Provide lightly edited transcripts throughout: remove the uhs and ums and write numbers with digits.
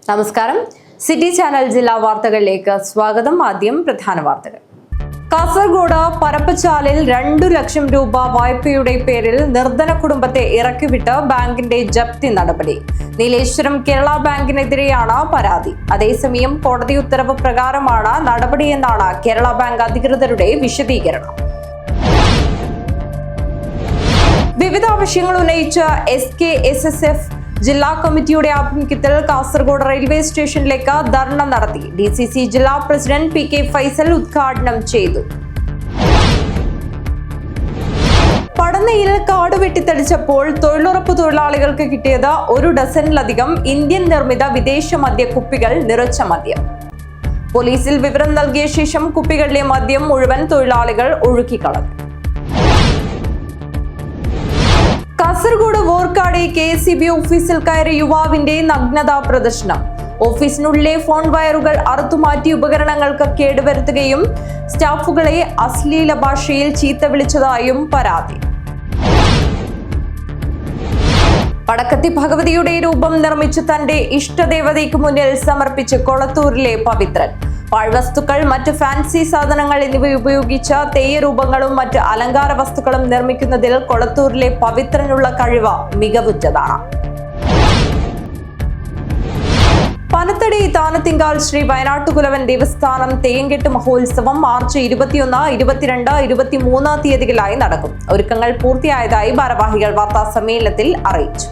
നമസ്കാരം. City channel ജില്ലാ വാർത്തകളിലേക്ക് സ്വാഗതം. ആദ്യം പ്രധാന വാർത്തകൾ. കാസർഗോഡ് പരപ്പച്ചാലിൽ 2 ലക്ഷം രൂപ വായ്പയുടെ പേരിൽ നിർധന കുടുംബത്തെ ഇറക്കിവിട്ട് ബാങ്കിന്റെ ജപ്തി നടപടി. നീലേശ്വരം കേരള ബാങ്കിനെതിരെയാണ് പരാതി. അതേസമയം കോടതി ഉത്തരവ് പ്രകാരമാണ് നടപടിയെന്നാണ് കേരള ബാങ്ക് അധികൃതരുടെ വിശദീകരണം. വിവിധ ആവശ്യങ്ങൾ ഉന്നയിച്ച SKSSF ജില്ലാ കമ്മിറ്റിയുടെ ആഭിമുഖ്യത്തിൽ കാസർഗോഡ് റെയിൽവേ സ്റ്റേഷനിലേക്ക് ധർണ നടത്തി. DCC ജില്ലാ പ്രസിഡന്റ് PK ഫൈസൽ ഉദ്ഘാടനം ചെയ്തു. പടന്നയിൽ കാട് വെട്ടിത്തെളിച്ചപ്പോൾ തൊഴിലുറപ്പ് തൊഴിലാളികൾക്ക് കിട്ടിയത് 1 ഡസനിലധികം ഇന്ത്യൻ നിർമ്മിത വിദേശ മദ്യ കുപ്പികൾ നിറച്ച മദ്യം. പോലീസിൽ വിവരം നൽകിയ ശേഷം കുപ്പികളിലെ മദ്യം മുഴുവൻ തൊഴിലാളികൾ ഒഴുക്കിക്കളഞ്ഞു. കാസർഗോഡ് വോർക്കാട് KSEB ഓഫീസിൽ കയറിയ യുവാവിന്റെ നഗ്നതാ പ്രദർശനം. ഓഫീസിനുള്ളിലെ ഫോൺ വയറുകൾ അറുത്തുമാറ്റി ഉപകരണങ്ങൾക്ക് കേടുവരുത്തുകയും സ്റ്റാഫുകളെ അശ്ലീല ഭാഷയിൽ ചീത്ത വിളിച്ചതായും പരാതി. പടക്കത്തി ഭഗവതിയുടെ രൂപം നിർമ്മിച്ച് തന്റെ ഇഷ്ടദേവതയ്ക്ക് മുന്നിൽ സമർപ്പിച്ച് കൊളത്തൂരിലെ പവിത്രൻ. പാഴ്വസ്തുക്കൾ, മറ്റ് ഫാൻസി സാധനങ്ങൾ എന്നിവ ഉപയോഗിച്ച തെയ്യരൂപങ്ങളും മറ്റ് അലങ്കാര വസ്തുക്കളും നിർമ്മിക്കുന്നതിൽ കൊളത്തൂരിലെ പവിത്രനുള്ള കഴിവ് മികവുറ്റതാണ്. പനത്തടി താനത്തിങ്കാൽ ശ്രീ വയനാട്ടുകുലവൻ ദേവസ്ഥാനം തെയ്യംകെട്ട് മഹോത്സവം മാർച്ച് 21, 22, 23 തീയതികളിലായി നടക്കും. ഒരുക്കങ്ങൾ പൂർത്തിയായതായി ഭാരവാഹികൾ വാർത്താ സമ്മേളനത്തിൽ അറിയിച്ചു.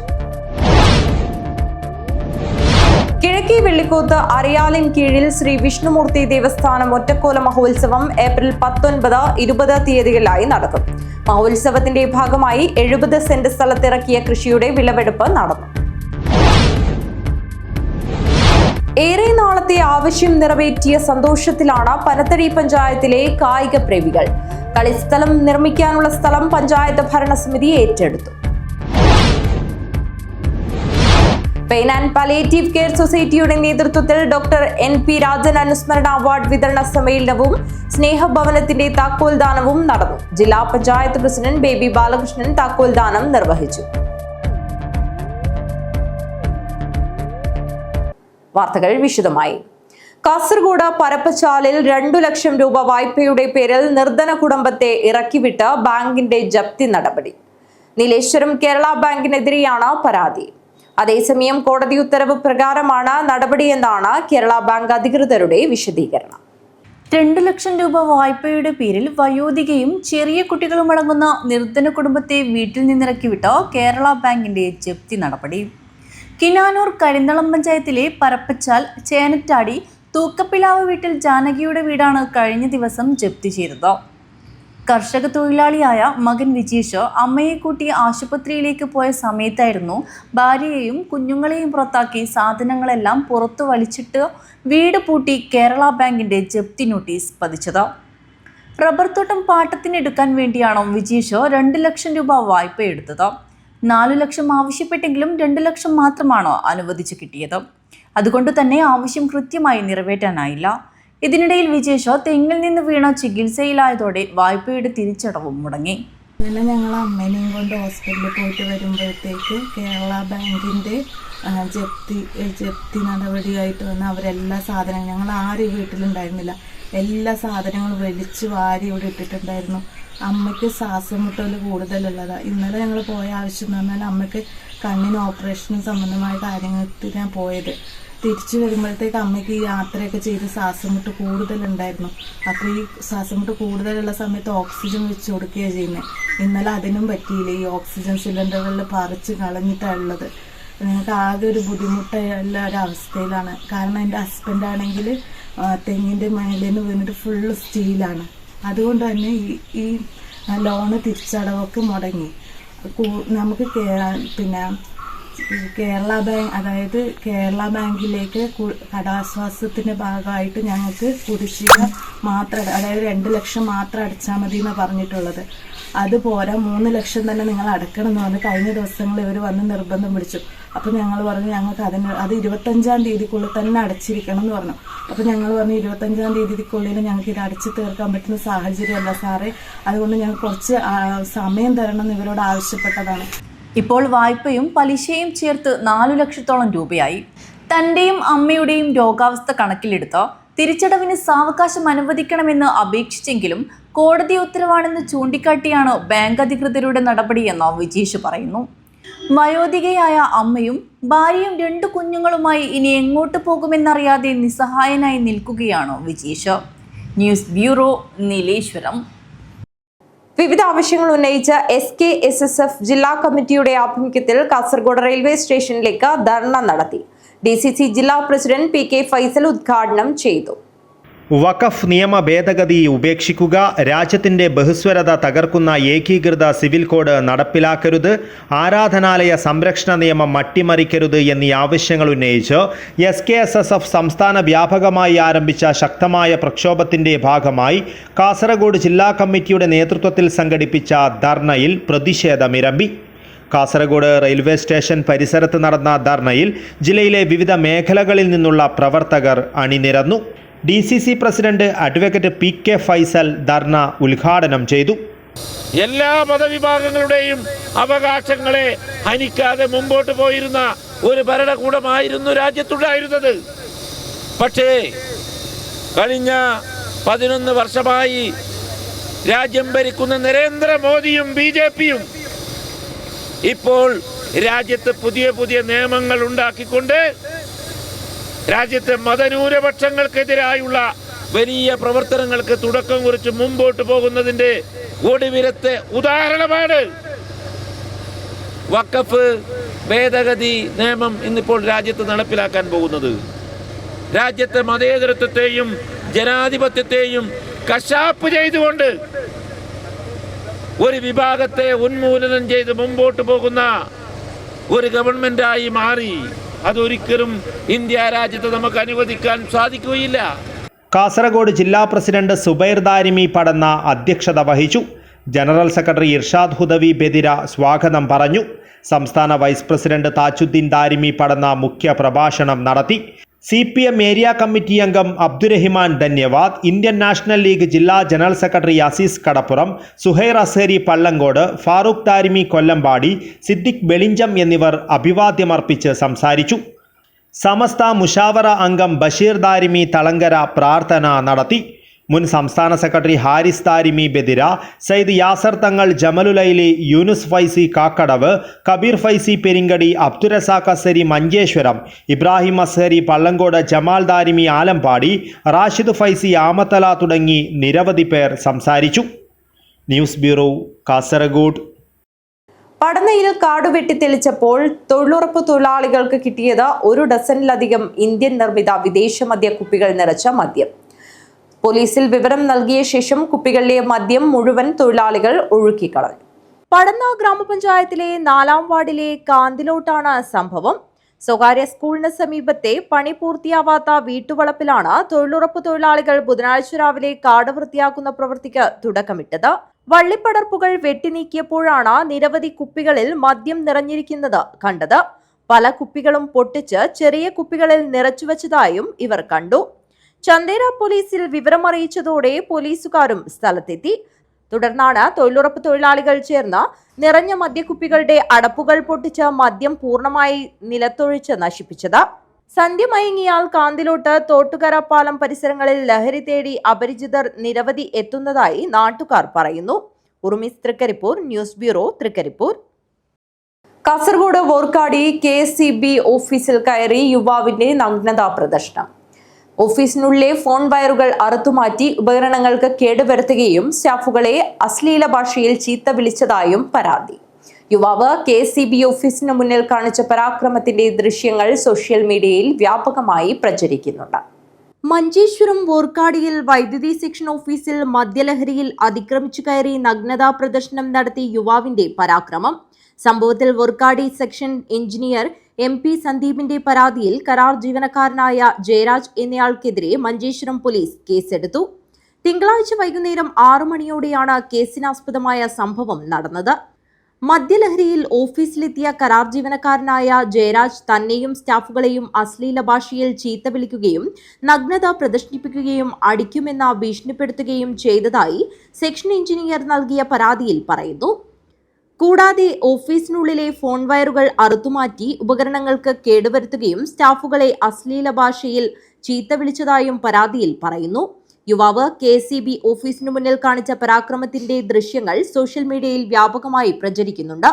കിഴക്കേ വെള്ളിക്കോത്ത് അരയാലിൻ കീഴിൽ ശ്രീ വിഷ്ണുമൂർത്തി ദേവസ്ഥാനം ഒറ്റക്കോല മഹോത്സവം ഏപ്രിൽ 19, 20 തീയതികളിലായി നടക്കും. മഹോത്സവത്തിന്റെ ഭാഗമായി 70 സെന്റ് സ്ഥലത്തിറക്കിയ കൃഷിയുടെ വിളവെടുപ്പ് നടന്നു. ഏറെ നാളത്തെ ആവശ്യം നിറവേറ്റിയ സന്തോഷത്തിലാണ് പനത്തടി പഞ്ചായത്തിലെ കായിക പ്രേമികൾ. കളിസ്ഥലം നിർമ്മിക്കാനുള്ള സ്ഥലം പഞ്ചായത്ത് ഭരണസമിതി ഏറ്റെടുത്തു. പെയിൻ ആൻഡ് പാലിയേറ്റീവ് കെയർ സൊസൈറ്റിയുടെ നേതൃത്വത്തിൽ ഡോക്ടർ NP രാജൻ അനുസ്മരണ അവാർഡ് വിതരണ സമ്മേളനവും സ്നേഹഭവനത്തിന്റെ താക്കോൽദാനവും നടന്നു. ജില്ലാ പഞ്ചായത്ത് പ്രസിഡന്റ് ബേബി ബാലകൃഷ്ണൻ താക്കോൽദാനം നിർവഹിച്ചു. വാർത്തകൾ വിശദമായി. കാസർഗോഡ് പരപ്പച്ചാലിൽ 2 ലക്ഷം രൂപ വായ്പയുടെ പേരിൽ നിർധന കുടുംബത്തെ ഇറക്കിവിട്ട് ബാങ്കിന്റെ ജപ്തി നടപടി. നീലേശ്വരം കേരള ബാങ്കിനെതിരെയാണ് പരാതി. അതേസമയം കോടതി ഉത്തരവ് പ്രകാരമാണ് നടപടിയെന്നാണ് കേരള ബാങ്ക് അധികൃതരുടെ വിശദീകരണം. 2 ലക്ഷം രൂപ വായ്പയുടെ പേരിൽ വയോധികയും ചെറിയ കുട്ടികളും അടങ്ങുന്ന നിർധന കുടുംബത്തെ വീട്ടിൽ നിന്നിറക്കിവിട്ട കേരള ബാങ്കിന്റെ ജപ്തി നടപടി. കിനാനൂർ കരിന്തളം പഞ്ചായത്തിലെ പരപ്പച്ചാൽ ചേനറ്റാടി തൂക്കപ്പിലാവ് വീട്ടിൽ ജാനകിയുടെ വീടാണ് കഴിഞ്ഞ ദിവസം ജപ്തി ചെയ്തത്. കർഷക തൊഴിലാളിയായ മകൻ വിജീഷ് അമ്മയെ കൂട്ടി ആശുപത്രിയിലേക്ക് പോയ സമയത്തായിരുന്നു ഭാര്യയെയും കുഞ്ഞുങ്ങളെയും പുറത്താക്കി സാധനങ്ങളെല്ലാം പുറത്തു വലിച്ചിട്ട് വീട് പൂട്ടി കേരള ബാങ്കിന്റെ ജപ്തി നോട്ടീസ് പതിച്ചത്. റബ്ബർ തോട്ടം പാട്ടത്തിനെടുക്കാൻ വേണ്ടിയാണ് വിജീഷ് 2 ലക്ഷം രൂപ വായ്പ എടുത്തത്. 4 ലക്ഷം ആവശ്യപ്പെട്ടെങ്കിലും 2 ലക്ഷം മാത്രമാണ് അനുവദിച്ചു കിട്ടിയത്. അതുകൊണ്ട് തന്നെ ആവശ്യം കൃത്യമായി നിറവേറ്റാനായില്ല. ഇതിനിടയിൽ വിജേഷ് തെങ്ങിൽ നിന്ന് വീണ ചികിത്സയിലായതോടെ വായ്പയുടെ തിരിച്ചടവും മുടങ്ങി. അങ്ങനെ ഞങ്ങൾ അമ്മേനെയും കൊണ്ട് ഹോസ്പിറ്റലിൽ പോയിട്ട് വരുമ്പോഴത്തേക്ക് കേരള ബാങ്കിൻ്റെ ജപ്തി നടപടിയായിട്ട് വന്ന് അവരെല്ലാ സാധനങ്ങളും, ഞങ്ങൾ ആരും വീട്ടിലുണ്ടായിരുന്നില്ല, എല്ലാ സാധനങ്ങളും വലിച്ചു വാരി ഇവിടെ ഇട്ടിട്ടുണ്ടായിരുന്നു. അമ്മയ്ക്ക് ശ്വാസമുട്ടൽ കൂടുതലുള്ളതാണ്. ഇന്നലെ ഞങ്ങൾ പോയ ആവശ്യം എന്ന് പറഞ്ഞാൽ അമ്മയ്ക്ക് കണ്ണിന് ഓപ്പറേഷന് സംബന്ധമായ കാര്യങ്ങൾക്കാണ് പോയത്. തിരിച്ചു വരുമ്പോഴത്തേക്ക് അമ്മയ്ക്ക് ഈ യാത്രയൊക്കെ ചെയ്ത് ശ്വാസമുട്ട് കൂടുതലുണ്ടായിരുന്നു. അപ്പോൾ ഈ ശ്വാസമുട്ട് കൂടുതലുള്ള സമയത്ത് ഓക്സിജൻ വെച്ച് കൊടുക്കുകയാണ് ചെയ്യുന്നത്. ഇന്നലെ അതിനും പറ്റിയില്ല. ഈ ഓക്സിജൻ സിലിണ്ടറുകളിൽ പറിച്ച് കളഞ്ഞിട്ടുള്ളത്. ഞങ്ങൾക്ക് ആകെ ഒരു ബുദ്ധിമുട്ടുള്ള ഒരവസ്ഥയിലാണ്. കാരണം എൻ്റെ ഹസ്ബൻഡാണെങ്കിൽ തെങ്ങിൻ്റെ മേലിൽ നിന്ന് വീണിട്ട് ഫുള്ള് സ്റ്റീലാണ്. അതുകൊണ്ട് തന്നെ ഈ ലോണ് തിരിച്ചടവൊക്കെ മുടങ്ങി. നമുക്ക് കേരള ബാങ്ക്, അതായത് കേരള ബാങ്കിലേക്ക് കടാശ്വാസത്തിൻ്റെ ഭാഗമായിട്ട് ഞങ്ങൾക്ക് കുടിശ്ശിക മാത്രം, അതായത് 2 ലക്ഷം മാത്രം അടച്ചാൽ മതി എന്നാണ് പറഞ്ഞിട്ടുള്ളത്. അതുപോരാ 3 ലക്ഷം തന്നെ നിങ്ങൾ അടക്കണം എന്ന് പറഞ്ഞ് കഴിഞ്ഞ ദിവസങ്ങളിൽ ഇവർ വന്ന് നിർബന്ധം പിടിച്ചു. അപ്പോൾ ഞങ്ങൾ പറഞ്ഞു ഞങ്ങൾക്ക് അത് 25-ാം തീയതിക്കുള്ളിൽ തന്നെ അടച്ചിരിക്കണം എന്ന് പറഞ്ഞു. അപ്പോൾ ഞങ്ങൾ പറഞ്ഞു 25-ാം തീയതിക്കുള്ളിൽ ഞങ്ങൾക്ക് ഇത് അടച്ചു തീർക്കാൻ പറ്റുന്ന സാഹചര്യമല്ല സാറേ, അതുകൊണ്ട് ഞങ്ങൾ കുറച്ച് സമയം തരണം എന്ന് ഇവരോട് ആവശ്യപ്പെട്ടതാണ്. ഇപ്പോൾ വായ്പയും പലിശയും ചേർത്ത് 4 ലക്ഷത്തോളം രൂപയായി. തന്റെയും അമ്മയുടെയും രോഗാവസ്ഥ കണക്കിലെടുത്ത് തിരിച്ചടവിന് സാവകാശം അനുവദിക്കണമെന്ന് അപേക്ഷിച്ചെങ്കിലും കോടതി ഉത്തരവാണെന്ന് ചൂണ്ടിക്കാട്ടിയാണ് ബാങ്ക് അധികൃതരുടെ നടപടിയെന്ന് വിജീഷ് പറയുന്നു. വയോധികയായ അമ്മയും ഭാര്യയും 2 കുഞ്ഞുങ്ങളുമായി ഇനി എങ്ങോട്ട് പോകുമെന്നറിയാതെ നിസ്സഹായനായി നിൽക്കുകയാണ് വിജീഷ്. News bureau, Nileshwaram. വിവിധ ആവശ്യങ്ങൾ ഉന്നയിച്ച SKSSF ജില്ലാ കമ്മിറ്റിയുടെ ആഭിമുഖ്യത്തിൽ കാസർഗോഡ് റെയിൽവേ സ്റ്റേഷനിലേക്ക് ധർണ നടത്തി. DCC ജില്ലാ പ്രസിഡന്റ് PK ഫൈസൽ ഉദ്ഘാടനം ചെയ്തു. വഖഫ് നിയമ ഭേദഗതി ഉപേക്ഷിക്കുക, രാജ്യത്തിൻ്റെ ബഹുസ്വരത തകർക്കുന്ന ഏകീകൃത സിവിൽ കോഡ് നടപ്പിലാക്കരുത്, ആരാധനാലയ സംരക്ഷണ നിയമം അട്ടിമറിക്കരുത് എന്നീ ആവശ്യങ്ങൾ ഉന്നയിച്ച് SKSSF സംസ്ഥാന വ്യാപകമായി ആരംഭിച്ച ശക്തമായ പ്രക്ഷോഭത്തിൻ്റെ ഭാഗമായി കാസർഗോഡ് ജില്ലാ കമ്മിറ്റിയുടെ നേതൃത്വത്തിൽ സംഘടിപ്പിച്ച ധർണയിൽ പ്രതിഷേധമിരമ്പി. കാസർഗോഡ് റെയിൽവേ സ്റ്റേഷൻ പരിസരത്ത് നടന്ന ധർണയിൽ ജില്ലയിലെ വിവിധ മേഖലകളിൽ നിന്നുള്ള പ്രവർത്തകർ അണിനിരന്നു. DCC president advocate PK Faisal dharna ഉദ്ഘാടനം ചെയ്തു. എല്ലാ മതവിഭാഗങ്ങളുടെയും അവകാശങ്ങളെ ഹനിക്കാതെ മുമ്പോട്ട് പോയിരുന്ന ഒരു ഭരണകൂടമായിരുന്നു രാജ്യത്തുണ്ടായിരുന്നത്. പക്ഷേ കഴിഞ്ഞ 11 വർഷമായി രാജ്യം ഭരിക്കുന്ന നരേന്ദ്രമോദിയും BJPയും ഇപ്പോൾ രാജ്യത്ത് പുതിയ പുതിയ നിയമങ്ങൾ ഉണ്ടാക്കിക്കൊണ്ട് രാജ്യത്തെ മതന്യൂനപക്ഷങ്ങൾക്കെതിരായുള്ള വലിയ പ്രവർത്തനങ്ങൾക്ക് തുടക്കം കുറിച്ച് മുമ്പോട്ട് പോകുന്നതിൻ്റെ ഒടുവിലത്തെ ഉദാഹരണമാണ് വഖഫ് ഭേദഗതി നിയമം ഇന്നിപ്പോൾ രാജ്യത്ത് നടപ്പിലാക്കാൻ പോകുന്നത്. രാജ്യത്തെ മതേതരത്വത്തെയും ജനാധിപത്യത്തെയും കശാപ്പ് ചെയ്തുകൊണ്ട് ഒരു വിഭാഗത്തെ ഉന്മൂലനം ചെയ്ത് മുമ്പോട്ട് പോകുന്ന ഒരു ഗവൺമെന്റായി മാറി. അതൊരിക്കലും ഇന്ത്യ രാജ്യത്ത് നമുക്ക് അനുവദിക്കാൻ സാധിക്കുകയില്ല. കാസർഗോഡ് ജില്ലാ പ്രസിഡന്റ് സുബൈർ ദാരിമി പടന്ന അധ്യക്ഷത വഹിച്ചു. ജനറൽ സെക്രട്ടറി ഇർഷാദ് ഹുദവി ബെദിര സ്വാഗതം പറഞ്ഞു. സംസ്ഥാന വൈസ് പ്രസിഡന്റ് താജുദ്ദീൻ ദാരിമി പടന്ന മുഖ്യ പ്രഭാഷണം നടത്തി. CPM ഏരിയ കമ്മിറ്റി അംഗം അബ്ദുറഹിമാൻ ധന്യവാദ്, ഇന്ത്യൻ നാഷണൽ ലീഗ് ജില്ലാ ജനറൽ സെക്രട്ടറി അസീസ് കടപ്പുറം, സുഹൈർ അസേരി പള്ളങ്കോട്, ഫാറൂഖ് ദാരിമി കൊല്ലമ്പാടി, സിദ്ദിഖ് വെളിഞ്ചം എന്നിവർ അഭിവാദ്യമർപ്പിച്ച് സംസാരിച്ചു. സമസ്ത മുഷാവറ അംഗം ബഷീർ ദാരിമി തളങ്കര പ്രാർത്ഥന നടത്തി. മുൻ സംസ്ഥാന സെക്രട്ടറി ഹാരിസ് ദാരിമി ബെദിര, സയ്യിദ് യാസർ തങ്ങൾ ജമലുലൈലി, യൂനുസ് ഫൈസി കാക്കടവ്, കബീർ ഫൈസി പെരിങ്കടി, അബ്ദുറസാഖ് അസരി മഞ്ചേശ്വരം, ഇബ്രാഹിം അസരി പള്ളങ്കോട്, ജമാൽ ദാരിമി ആലമ്പാടി, റാഷിദ് ഫൈസി ആമത്തല തുടങ്ങി നിരവധി പേർ സംസാരിച്ചു. News bureau, Kasaragod. പടനയിൽ കാടുവെട്ടി തെളിച്ചപ്പോൾ തൊഴിലുറപ്പ് തൊഴിലാളികൾക്ക് കിട്ടിയത് 1 ഡസനിലധികം ഇന്ത്യൻ നിർമ്മിത വിദേശ മദ്യ കുപ്പികൾ നിറച്ച മദ്യം. പോലീസിൽ വിവരം നൽകിയ ശേഷം കുപ്പികളിലെ മദ്യം മുഴുവൻ തൊഴിലാളികൾ ഒഴുക്കിക്കളഞ്ഞു. പടന്ന ഗ്രാമപഞ്ചായത്തിലെ 4-ാം വാർഡിലെ കാന്തിലോട്ടാണ് സംഭവം. സ്വകാര്യ സ്കൂളിന് സമീപത്തെ പണി പൂർത്തിയാവാത്ത വീട്ടുവളപ്പിലാണ് തൊഴിലുറപ്പ് തൊഴിലാളികൾ ബുധനാഴ്ച രാവിലെ കാട് വൃത്തിയാക്കുന്ന പ്രവൃത്തിക്ക് തുടക്കമിട്ടത്. വള്ളിപ്പടർപ്പുകൾ വെട്ടിനീക്കിയപ്പോഴാണ് നിരവധി കുപ്പികളിൽ മദ്യം നിറഞ്ഞിരിക്കുന്നത് കണ്ടത്. പല കുപ്പികളും പൊട്ടിച്ച് ചെറിയ കുപ്പികളിൽ നിറച്ചുവച്ചതായും ഇവർ കണ്ടു. ചന്ദേര പോലീസിൽ വിവരമറിയിച്ചതോടെ പോലീസുകാരും സ്ഥലത്തെത്തി. തുടർന്നാണ് തൊഴിലുറപ്പ് തൊഴിലാളികൾ ചേർന്ന് നിറഞ്ഞ മദ്യക്കുപ്പികളുടെ അടപ്പുകൾ പൊട്ടിച്ച് മദ്യം പൂർണ്ണമായി നിലത്തൊഴിച്ച് നശിപ്പിച്ചത്. സന്ധ്യ മയങ്ങിയാൽ കാന്തിലോട്ട് തോട്ടുകര പാലം പരിസരങ്ങളിൽ ലഹരി തേടി അപരിചിതർ നിരവധി എത്തുന്നതായി നാട്ടുകാർ പറയുന്നു. Urumees Trikaripur, news bureau, Trikaripur. Kasaragod Vorkady KSCB ഓഫീസിൽ കയറി യുവാവിന്റെ നഗ്നതാ പ്രദർശനം. ഓഫീസിനുള്ളിലെ ഫോൺ വയറുകൾ അറുത്തുമാറ്റി ഉപകരണങ്ങൾക്ക് കേടുവരുത്തുകയും സ്റ്റാഫുകളെ അശ്ലീല ഭാഷയിൽ ചീത്ത വിളിച്ചതായും പരാതി. യുവാവ് KSCB ഓഫീസിന് മുന്നിൽ കാണിച്ച പരാക്രമത്തിന്റെ ദൃശ്യങ്ങൾ സോഷ്യൽ മീഡിയയിൽ വ്യാപകമായി പ്രചരിക്കുന്നുണ്ട്. മഞ്ചേശ്വരം വോർക്കാടിയിൽ വൈദ്യുതി സെക്ഷൻ ഓഫീസിൽ മദ്യലഹരിയിൽ അതിക്രമിച്ചു കയറി നഗ്നതാ പ്രദർശനം നടത്തിയ യുവാവിന്റെ പരാക്രമം. സംഭവത്തിൽ വോർക്കാടി സെക്ഷൻ എഞ്ചിനീയർ MP സന്ദീപിന്റെ പരാതിയിൽ കരാർ ജീവനക്കാരനായ ജയരാജ് എന്നയാൾക്കെതിരെ മഞ്ചേശ്വരം പോലീസ് കേസെടുത്തു. തിങ്കളാഴ്ച വൈകുന്നേരം 6 മണിയോടെയാണ് കേസിനാസ്പദമായ സംഭവം നടന്നത്. മദ്യലഹരിയിൽ ഓഫീസിലെത്തിയ കരാർ ജീവനക്കാരനായ ജയരാജ് തന്നെയും സ്റ്റാഫുകളെയും അശ്ലീല ഭാഷയിൽ ചീത്ത വിളിക്കുകയും നഗ്നത പ്രദർശിപ്പിക്കുകയും അടിക്കുമെന്ന് ഭീഷണിപ്പെടുത്തുകയും ചെയ്തതായി സെക്ഷൻ എഞ്ചിനീയർ നൽകിയ പരാതിയിൽ പറയുന്നു. കൂടാതെ ഓഫീസിനുള്ളിലെ ഫോൺ വയറുകൾ അറുത്തുമാറ്റി ഉപകരണങ്ങൾക്ക് കേടുവരുത്തുകയും സ്റ്റാഫുകളെ അശ്ലീല ഭാഷയിൽ ചീത്ത വിളിച്ചതായും പരാതിയിൽ പറയുന്നു. യുവാവ് KCB ഓഫീസിനു മുന്നിൽ കാണിച്ച പരാക്രമത്തിന്റെ ദൃശ്യങ്ങൾ സോഷ്യൽ മീഡിയയിൽ വ്യാപകമായി പ്രചരിക്കുന്നുണ്ട്.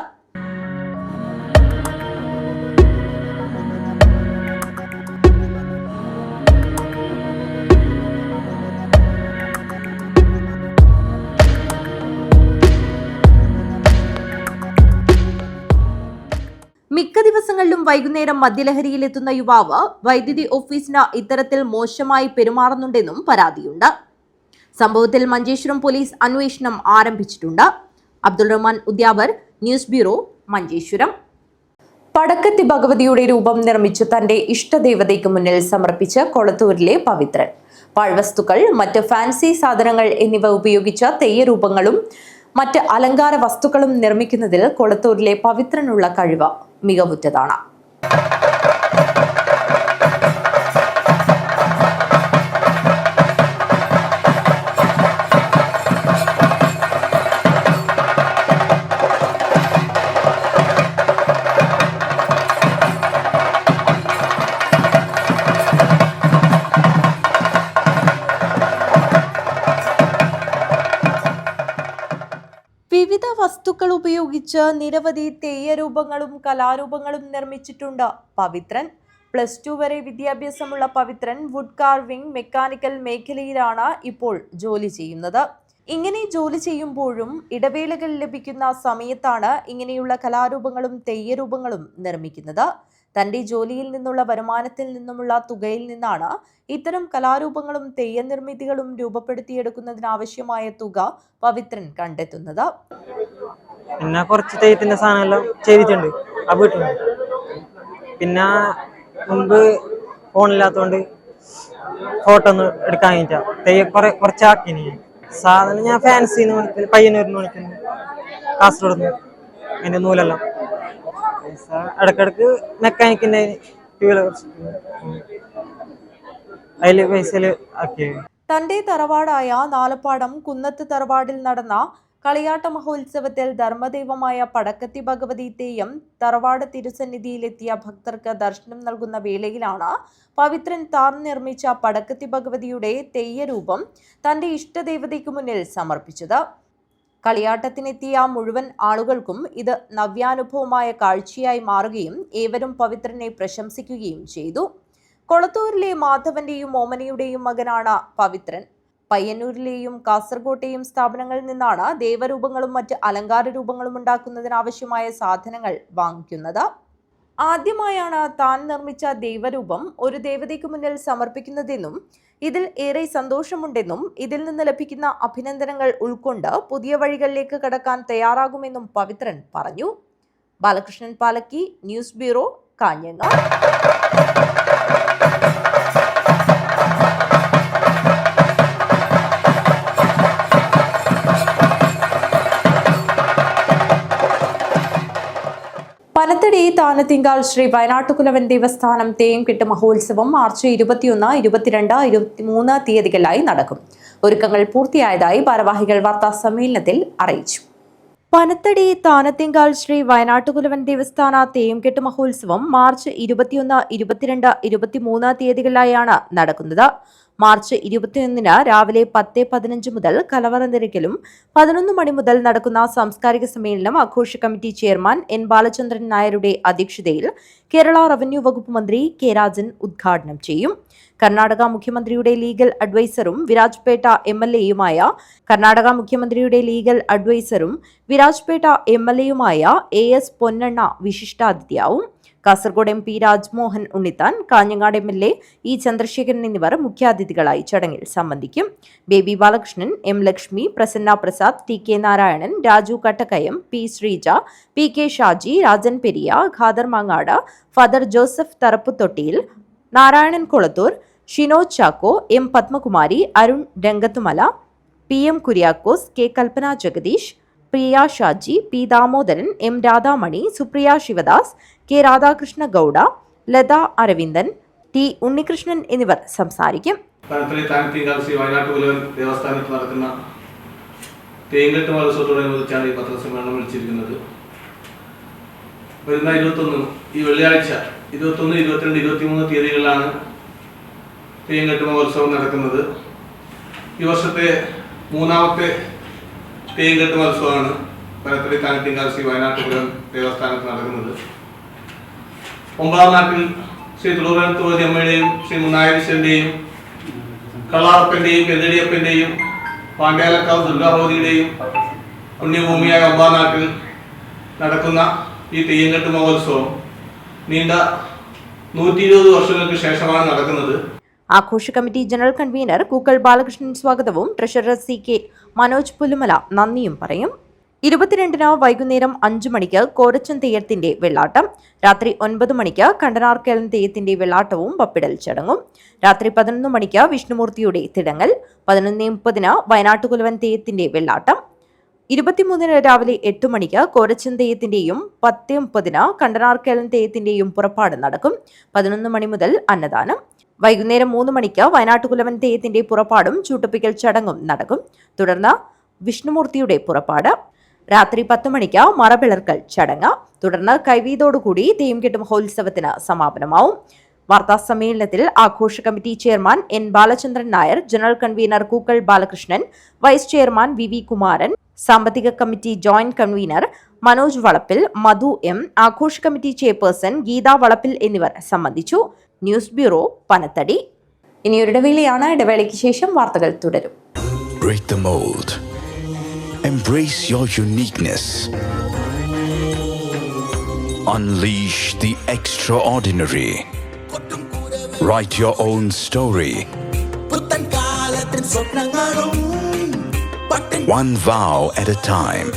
മിക്ക ദിവസങ്ങളിലും വൈകുന്നേരം മദ്യലഹരിയിലെത്തുന്ന യുവാവ് വൈദ്യുതി ഓഫീസിന് ഇത്തരത്തിൽ മോശമായി പെരുമാറുന്നുണ്ടെന്നും പരാതിയുണ്ട്. സംഭവത്തിൽ മഞ്ചേശ്വരം പോലീസ് അന്വേഷണം ആരംഭിച്ചിട്ടുണ്ട്. Abdul Rahman Udyavar, news bureau, Manjeshwaram. പടക്കത്തി ഭഗവതിയുടെ രൂപം നിർമ്മിച്ച് തന്റെ ഇഷ്ടദേവതയ്ക്ക് മുന്നിൽ സമർപ്പിച്ച് കൊളത്തൂരിലെ പവിത്രൻ. പാഴ്വസ്തുക്കൾ, മറ്റ് ഫാൻസി സാധനങ്ങൾ എന്നിവ ഉപയോഗിച്ച തെയ്യരൂപങ്ങളും മറ്റ് അലങ്കാര വസ്തുക്കളും നിർമ്മിക്കുന്നതിൽ കൊളത്തൂരിലെ പവിത്രനുള്ള കഴിവ് മികവുറ്റതാണ്. വിവിധ വസ്തുക്കൾ ഉപയോഗിച്ച് നിരവധി തെയ്യരൂപങ്ങളും കലാരൂപങ്ങളും നിർമ്മിച്ചിട്ടുണ്ട് പവിത്രൻ. +2 വരെ വിദ്യാഭ്യാസമുള്ള പവിത്രൻ വുഡ് കാർവിംഗ്, മെക്കാനിക്കൽ മേഖലയിലാണ് ഇപ്പോൾ ജോലി ചെയ്യുന്നത്. ഇങ്ങനെ ജോലി ചെയ്യുമ്പോഴും ഇടവേളകൾ ലഭിക്കുന്ന സമയത്താണ് ഇങ്ങനെയുള്ള കലാരൂപങ്ങളും തെയ്യരൂപങ്ങളും നിർമ്മിക്കുന്നത്. തന്റെ ജോലിയിൽ നിന്നുള്ള വരുമാനത്തിൽ നിന്നുമുള്ള തുകയിൽ നിന്നാണ് ഇത്തരം കലാരൂപങ്ങളും തെയ്യനിർമ്മിതികളും രൂപപ്പെടുത്തിയെടുക്കുന്നതിനാവശ്യമായ തുക പവിത്രൻ കണ്ടെത്തുന്നത്. പിന്നെ കുറച്ച് തെയ്യത്തിന്റെ സാധനമെല്ലാം ചെയ്തിട്ടുണ്ട് ആ വീട്ടിൽ. പിന്നെ മുമ്പ് ഫോണില്ലാത്തോണ്ട് ഫോട്ടോ ഒന്നും എടുക്കാൻ കഴിഞ്ഞില്ല. തെയ്യം കുറച്ചാക്കിനി സാധനം ഞാൻ ഫാൻസിന്ന് മേടിക്കുന്നു, പയ്യന്നൂരിന്ന് മേടിക്കുന്നു, കാസർഗോഡ് നിന്ന്. അതിന്റെ നൂലെല്ലാം ഇടക്കിടക്ക് മെക്കാനിക്കിന്റെ അതില് പൈസയില് ആക്കി. തന്റെ തറവാടായ നാലപ്പാടം കുന്നത്ത് തറവാടിൽ നടന്ന കളിയാട്ട മഹോത്സവത്തിൽ ധർമ്മദൈവമായ പടക്കത്തി ഭഗവതി തെയ്യം തറവാട് തിരുസന്നിധിയിലെത്തിയ ഭക്തർക്ക് ദർശനം നൽകുന്ന വേളയിലാണ് പവിത്രൻ താൻ നിർമ്മിച്ച പടക്കത്തി ഭഗവതിയുടെ തെയ്യരൂപം തന്റെ ഇഷ്ടദേവതയ്ക്ക് മുന്നിൽ സമർപ്പിച്ചത്. കളിയാട്ടത്തിനെത്തിയ മുഴുവൻ ആളുകൾക്കും ഇത് നവ്യാനുഭവമായ കാഴ്ചയായി മാറുകയും ഏവരും പവിത്രനെ പ്രശംസിക്കുകയും ചെയ്തു. കൊളത്തൂരിലെ മാധവന്റെയും ഓമനയുടെയും മകനാണ് പവിത്രൻ. പയ്യന്നൂരിലെയും കാസർകോട്ടെയും സ്ഥാപനങ്ങളിൽ നിന്നാണ് ദേവരൂപങ്ങളും മറ്റ് അലങ്കാര രൂപങ്ങളും ഉണ്ടാക്കുന്നതിനാവശ്യമായ സാധനങ്ങൾ വാങ്ങിക്കുന്നത്. ആദ്യമായാണ് താൻ നിർമ്മിച്ച ദൈവരൂപം ഒരു ദേവതയ്ക്ക് മുന്നിൽ സമർപ്പിക്കുന്നതെന്നും ഇതിൽ ഏറെ സന്തോഷമുണ്ടെന്നും ഇതിൽ നിന്ന് ലഭിക്കുന്ന അഭിനന്ദനങ്ങൾ ഉൾക്കൊണ്ട് പുതിയ വഴികളിലേക്ക് കടക്കാൻ തയ്യാറാകുമെന്നും പവിത്രൻ പറഞ്ഞു. Balakrishnan Palakki, news bureau, Kanhangad. പനത്തടി താനത്തിങ്കാൽ ശ്രീ വയനാട്ടുകുലവൻ ദേവസ്ഥാനം തെയ്യംകെട്ട് മഹോത്സവം മാർച്ച് 21, 22, 23 തീയതികളിലായി നടക്കും. ഒരുക്കങ്ങൾ പൂർത്തിയായതായി ഭാരവാഹികൾ വാർത്താ സമ്മേളനത്തിൽ അറിയിച്ചു. പനത്തടി താനത്തിങ്കാൽ ശ്രീ വയനാട്ടുകുലവൻ ദേവസ്ഥാന തെയ്യംകെട്ട് മഹോത്സവം മാർച്ച് 21, 22, 23 തീയതികളിലായാണ് നടക്കുന്നത്. മാർച്ച് 21 രാവിലെ 10:15 മുതൽ കലവറ നിരക്കലും 11 മണി മുതൽ നടക്കുന്ന സാംസ്കാരിക സമ്മേളനം ആഘോഷ കമ്മിറ്റി ചെയർമാൻ N. ബാലചന്ദ്രൻ നായരുടെ അധ്യക്ഷതയിൽ കേരള റവന്യൂ വകുപ്പ് മന്ത്രി K. രാജൻ ഉദ്ഘാടനം ചെയ്യും. കർണാടക മുഖ്യമന്ത്രിയുടെ ലീഗൽ അഡ്വൈസറും വിരാജ്പേട്ട എംഎൽഎയുമായ AS പൊന്നണ്ണ വിശിഷ്ടാതിഥിയാവും. Kasaragod MP Rajmohan Unnithan, Kanhangad MLA E. Chandrasekharan എന്നിവർ മുഖ്യാതിഥികളായി ചടങ്ങിൽ സംബന്ധിക്കും. Baby Balakrishnan, M. Lakshmi, Prasanna Prasad, TK Narayanan, Raju Kattakkayam, P. Sreeja, PK Shaji, Rajan Periya, Khader Mangad, father Joseph Tharapputhottiyil, Narayanan Kolathur, Shino Chacko, M. Padmakumari, Arun Rangathumala, PM Kuriakose, K. Kalpana Jagadish, Priya Shaji, P. Damodaran, M. Radhamani, Supriya Sivadas, K. Radhakrishna Gowda, Latha Aravindan, T. Unnikrishnan എന്നിവർ സംസാരിക്കും. ശ്രീ വയനാട്ടുകുലവൻ ദേവസ്ഥാനത്ത് നടക്കുന്ന തെയ്യംകെട്ട് മഹോത്സവത്തോടനുബന്ധിച്ചാണ് ഈ പത്രസമ്മേളനം വിളിച്ചിരിക്കുന്നത്. വരുന്ന 21 ഈ വെള്ളിയാഴ്ച 21, 22, 23 തീയതികളിലാണ് തെയ്യംകെട്ട് മഹോത്സവം നടക്കുന്നത്. ഈ വർഷത്തെ 3ാമത്തെ തെയ്യംകെട്ട് മഹോത്സവമാണ് പരപ്പടി താനത്തിങ്കാൽ ശ്രീ വയനാട്ടുപുരം ദേവസ്ഥാനത്ത് നടക്കുന്നത്. 9ാം നാട്ടിൽ ശ്രീ തുളൂരത്തുവതി അമ്മയുടെയും ശ്രീ മുന്നായരീശ്വരൻ്റെയും കളാറപ്പൻ്റെയും എതിടിയപ്പൻ്റെയും പാണ്ഡ്യാലക്കാവ് ദുർഗാഭഗവതിയുടെയും പുണ്യഭൂമിയായ 9ാം നാട്ടിൽ നടക്കുന്ന ഈ തെയ്യംകെട്ട് മഹോത്സവം നീണ്ട 120 വർഷങ്ങൾക്ക് ശേഷമാണ് നടക്കുന്നത്. ആഘോഷ committee general convener Kookkal Balakrishnan സ്വാഗതവും ട്രഷറർ CK മനോജ് പുലുമല നന്ദിയും പറയും. 22-ന് വൈകുന്നേരം 5 മണിക്ക് കോരച്ചൻ തെയ്യത്തിന്റെ വെള്ളാട്ടം, രാത്രി 9 മണിക്ക് കണ്ടനാർക്കേലൻ തെയ്യത്തിന്റെ വെള്ളാട്ടവും വപ്പിടൽ ചടങ്ങും, രാത്രി 11 മണിക്ക് വിഷ്ണുമൂർത്തിയുടെ തിടങ്ങൽ, 11:30-ന് വയനാട്ടുകുലവൻ തെയ്യത്തിന്റെ വെള്ളാട്ടം, 23-ന് രാവിലെ 8 മണിക്ക് കോരച്ചൻ തെയ്യത്തിന്റെയും 10:30-ന് കണ്ടനാർക്കേലൻ തെയ്യത്തിന്റെയും പുറപ്പാട് നടക്കും. 11 മണി മുതൽ അന്നദാനം. വൈകുന്നേരം 3 മണിക്ക് വയനാട്ടുകുലവൻ തെയ്യത്തിന്റെ പുറപ്പാടും ചൂട്ടുപ്പിക്കൽ ചടങ്ങും നടക്കും. തുടർന്ന് വിഷ്ണുമൂർത്തിയുടെ പുറപ്പാട്. രാത്രി 10 മണിക്ക് മറപിളർക്കൽ ചടങ്ങ്. തുടർന്ന് കൈവീതോടുകൂടി തെയ്യംകെട്ട് മഹോത്സവത്തിന് സമാപനമാവും. വാർത്താ സമ്മേളനത്തിൽ ആഘോഷ committee chairman N. Balachandran Nair, general convener Kookkal Balakrishnan, vice chairman VV Kumaran, സാമ്പത്തിക committee joint convener Manoj Valappil, Madhu M, ആഘോഷ കമ്മിറ്റി ചെയർപേഴ്സൺ ഗീത വളപ്പിൽ എന്നിവർ സംബന്ധിച്ചു. News bureau, Panathady. ഇനിയൊരു ഇടവേളയാണ്. ഇടവേളയ്ക്ക് ശേഷം വാർത്തകൾ തുടരും. Break the mold. Embrace your uniqueness. Unleash the extraordinary. Write your own story. One vow at a time.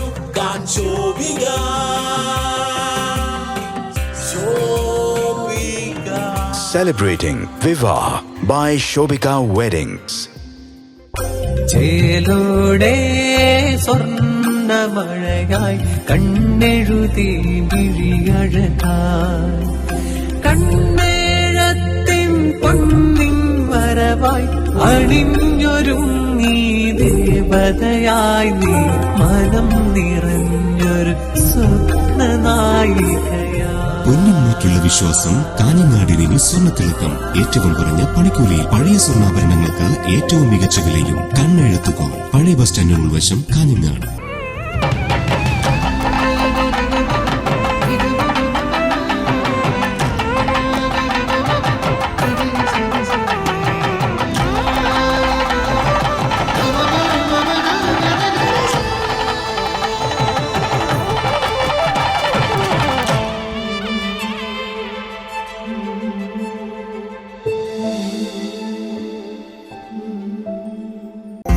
Celebrating Viva by Shobika Weddings. ചേലോടെ സ്വർണ്ണമഴയായി കണ്ണെഴുതി വിഴിയഴകായി കണ്ണേഴത്തിൻ പൊന്നിൻ വരവായി അണിഞ്ഞൊരുങ്ങി ദേവതയായി നീ മനം നിറഞ്ഞൊരു സ്വപ്നനായികയായി. പൊന്നിന്മേറ്റുള്ള വിശ്വാസം കാഞ്ഞങ്ങാടിന് സ്വർണ്ണത്തിളക്കം. ഏറ്റവും കുറഞ്ഞ പണിക്കൂലിയിൽ പഴയ സ്വർണ്ണാഭരണങ്ങൾക്ക് ഏറ്റവും മികച്ച വിലയും. കണ്ണെഴുത്തുകോ പഴയ ബസ് സ്റ്റാൻഡിന് ഉൾവശം, കാഞ്ഞങ്ങാട്.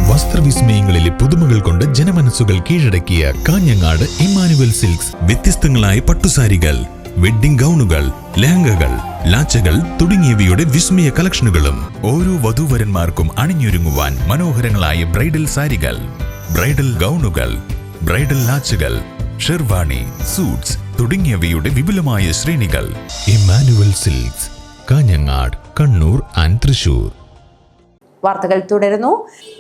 വസ്ത്രവിസ്മയങ്ങളിലെ പുതുമകൾ കൊണ്ട് ജനമനസ്സുകൾ കീഴടക്കിയ കാഞ്ഞങ്ങാട് ഇമ്മാനുവൽ സിൽക്സ്. വ്യത്യസ്തങ്ങളായ പട്ടുസാരികൾ, വെഡ്ഡിംഗ് ഗൗണുകൾ, ലെഹങ്കകൾ, ലാച്ചകൾ തുടങ്ങിയവയുടെ വിസ്മയ കളക്ഷനുകളും. ഓരോ വധൂവരന്മാർക്കും അണിഞ്ഞൊരുങ്ങുവാൻ മനോഹരങ്ങളായ ബ്രൈഡൽ സാരികൾ, ബ്രൈഡൽ ഗൗണുകൾ, ബ്രൈഡൽ ലാച്ചകൾ, ഷെർവാണി, സൂട്ട്സ് തുടങ്ങിയവയുടെ വിപുലമായ ശ്രേണികൾ. Emmanuel silks, Kanhangad, Kannur and Thrissur. വാർത്തകൾ തുടരുന്നു.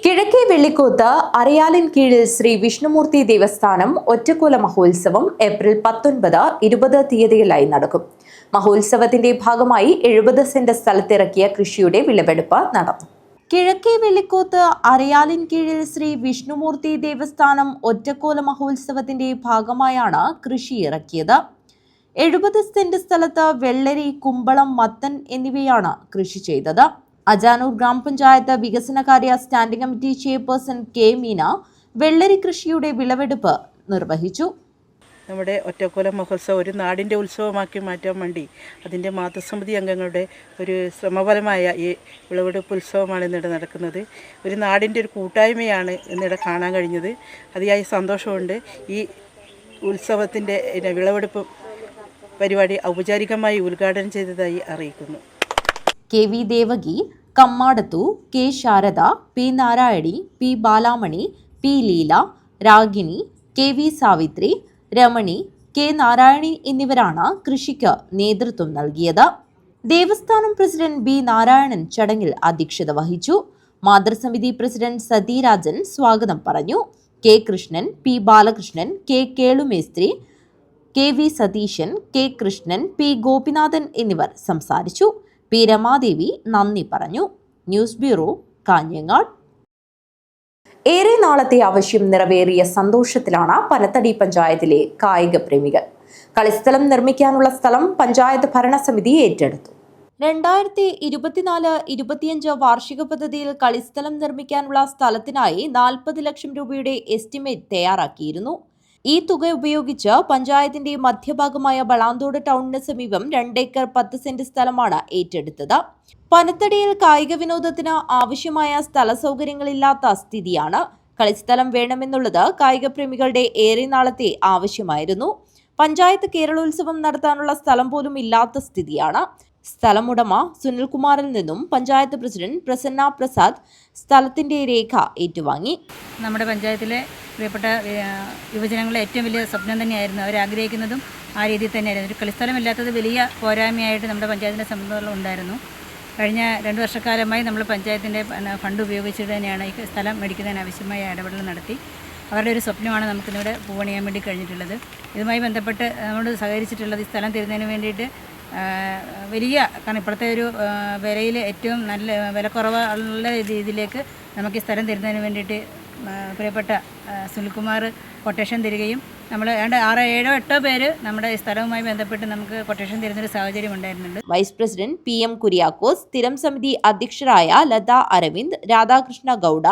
കിഴക്കേ വെള്ളിക്കോത്ത് അരയാലിൻ കീഴിൽ ശ്രീ വിഷ്ണുമൂർത്തി ദേവസ്ഥാനം ഒറ്റക്കോല മഹോത്സവം ഏപ്രിൽ 19, 20 തീയതികളിലായി നടക്കും. മഹോത്സവത്തിന്റെ ഭാഗമായി 70 സെന്റ് സ്ഥലത്തിറക്കിയ കൃഷിയുടെ വിളവെടുപ്പ് നടന്നു. കിഴക്കേ വെള്ളിക്കോത്ത് അരയാലിൻ കീഴിൽ ശ്രീ വിഷ്ണുമൂർത്തി ദേവസ്ഥാനം ഒറ്റക്കോല മഹോത്സവത്തിന്റെ ഭാഗമായാണ് കൃഷി ഇറക്കിയത്. 70 സെന്റ് സ്ഥലത്ത് വെള്ളരി, കുമ്പളം, മത്തൻ എന്നിവയാണ് കൃഷി ചെയ്തത്. അജാനൂർ ഗ്രാമപഞ്ചായത്ത് വികസനകാര്യ standing committee chairperson K. Meena വെള്ളരി കൃഷിയുടെ വിളവെടുപ്പ് നിർവഹിച്ചു. നമ്മുടെ ഒറ്റക്കോല മഹോത്സവം ഒരു നാടിൻ്റെ ഉത്സവമാക്കി മാറ്റാൻ വേണ്ടി അതിൻ്റെ മാതൃസമിതി അംഗങ്ങളുടെ ഒരു ശ്രമഫലമായ ഈ വിളവെടുപ്പ് ഉത്സവമാണ് ഇന്നിടെ നടക്കുന്നത്. ഒരു നാടിൻ്റെ ഒരു കൂട്ടായ്മയാണ് ഇന്നിടെ കാണാൻ കഴിഞ്ഞത്. അതിയായ സന്തോഷമുണ്ട്. ഈ ഉത്സവത്തിൻ്റെ വിളവെടുപ്പ് പരിപാടി ഔപചാരികമായി ഉദ്ഘാടനം ചെയ്തതായി അറിയിക്കുന്നു. KV Devaki, Kammadathu, K. Sharada, P. Narayani, P. Balamani, P. Leela, Ragini, KV Savitri, Ramani, K. Narayani എന്നിവരാണ് കൃഷിക്ക് നേതൃത്വം നൽകിയത്. ദേവസ്ഥാനം പ്രസിഡന്റ് B. നാരായണൻ ചടങ്ങിൽ അധ്യക്ഷത വഹിച്ചു. മാതൃസമിതി പ്രസിഡന്റ് സതീരാജൻ സ്വാഗതം പറഞ്ഞു. K. Krishnan, P. Balakrishnan, K. കേളുമേസ്ത്രി, KV Satheesan, K Krishnan, P Gopinathan എന്നിവർ സംസാരിച്ചു. P രമാദേവി നന്ദി പറഞ്ഞു. News bureau, Kanhangad. ഏറെ നാളത്തെ ആവശ്യം നിറവേറിയ സന്തോഷത്തിലാണ് പനത്തടി പഞ്ചായത്തിലെ കായിക പ്രേമികൾ. കളിസ്ഥലം നിർമ്മിക്കാനുള്ള സ്ഥലം പഞ്ചായത്ത് ഭരണസമിതി ഏറ്റെടുത്തു. 2024-25 വാർഷിക പദ്ധതിയിൽ കളിസ്ഥലം നിർമ്മിക്കാനുള്ള സ്ഥലത്തിനായി 40 ലക്ഷം രൂപയുടെ എസ്റ്റിമേറ്റ് തയ്യാറാക്കിയിരുന്നു. ഈ തുക ഉപയോഗിച്ച് പഞ്ചായത്തിന്റെ മധ്യഭാഗമായ വളാന്തോട് ടൗണിന് സമീപം 2 ഏക്കർ 10 സെന്റ് സ്ഥലമാണ് ഏറ്റെടുത്തത്. പനത്തടിയിൽ കായിക വിനോദത്തിന് ആവശ്യമായ സ്ഥല സൗകര്യങ്ങളില്ലാത്ത സ്ഥിതിയാണ്. കളിസ്ഥലം വേണമെന്നുള്ളത് കായിക പ്രേമികളുടെ ഏറെ നാളത്തെ ആവശ്യമായിരുന്നു. പഞ്ചായത്ത് കേരളോത്സവം നടത്താനുള്ള സ്ഥലം പോലും ഇല്ലാത്ത സ്ഥിതിയാണ്. സ്ഥലമുടമ സുനിൽകുമാറിൽ നിന്നും പഞ്ചായത്ത് പ്രസിഡന്റ് പ്രസന്ന പ്രസാദ് സ്ഥലത്തിന്റെ രേഖ ഏറ്റുവാങ്ങി. നമ്മുടെ പഞ്ചായത്തിലെ പ്രിയപ്പെട്ട യുവജനങ്ങളുടെ ഏറ്റവും വലിയ സ്വപ്നം തന്നെയായിരുന്നു. അവർ ആഗ്രഹിക്കുന്നതും ആ രീതിയിൽ തന്നെയായിരുന്നു. ഒരു കളിസ്ഥലമില്ലാത്തത് വലിയ പോരായ്മയായിട്ട് നമ്മുടെ പഞ്ചായത്തിൻ്റെ സംബന്ധം ഉണ്ടായിരുന്നു. കഴിഞ്ഞ 2 വർഷക്കാലമായി നമ്മൾ പഞ്ചായത്തിൻ്റെ ഫണ്ട് ഉപയോഗിച്ചിട്ട് തന്നെയാണ് ഈ സ്ഥലം മേടിക്കുന്നതിന് ആവശ്യമായ ഇടപെടൽ നടത്തി. അവരുടെ ഒരു സ്വപ്നമാണ് നമുക്കിന്നിവിടെ പൂവണിയാൻ വേണ്ടി കഴിഞ്ഞിട്ടുള്ളത്. ഇതുമായി ബന്ധപ്പെട്ട് നമ്മളോട് സഹകരിച്ചിട്ടുള്ളത് ഈ സ്ഥലം തരുന്നതിന് വേണ്ടിയിട്ട് വലിയ, കാരണം ഇപ്പോഴത്തെ ഒരു വിലയിൽ ഏറ്റവും നല്ല വിലക്കുറവുള്ള രീതിയിലേക്ക് നമുക്ക് ഈ സ്ഥലം തരുന്നതിന് വേണ്ടിയിട്ട് പ്രിയപ്പെട്ട സുനിൽകുമാർ കൊട്ടേഷൻ തരികയും നമ്മൾ 6, 7, 8 പേര് നമ്മുടെ സ്ഥലവുമായി ബന്ധപ്പെട്ട് നമുക്ക് കൊട്ടേഷൻ തരുന്നൊരു സാഹചര്യം ഉണ്ടായിരുന്നുണ്ട്. വൈസ് പ്രസിഡന്റ് PM കുര്യാക്കോസ്, സ്ഥിരം സമിതി അധ്യക്ഷരായ ലത അരവിന്ദ്, രാധാകൃഷ്ണ ഗൌഡ,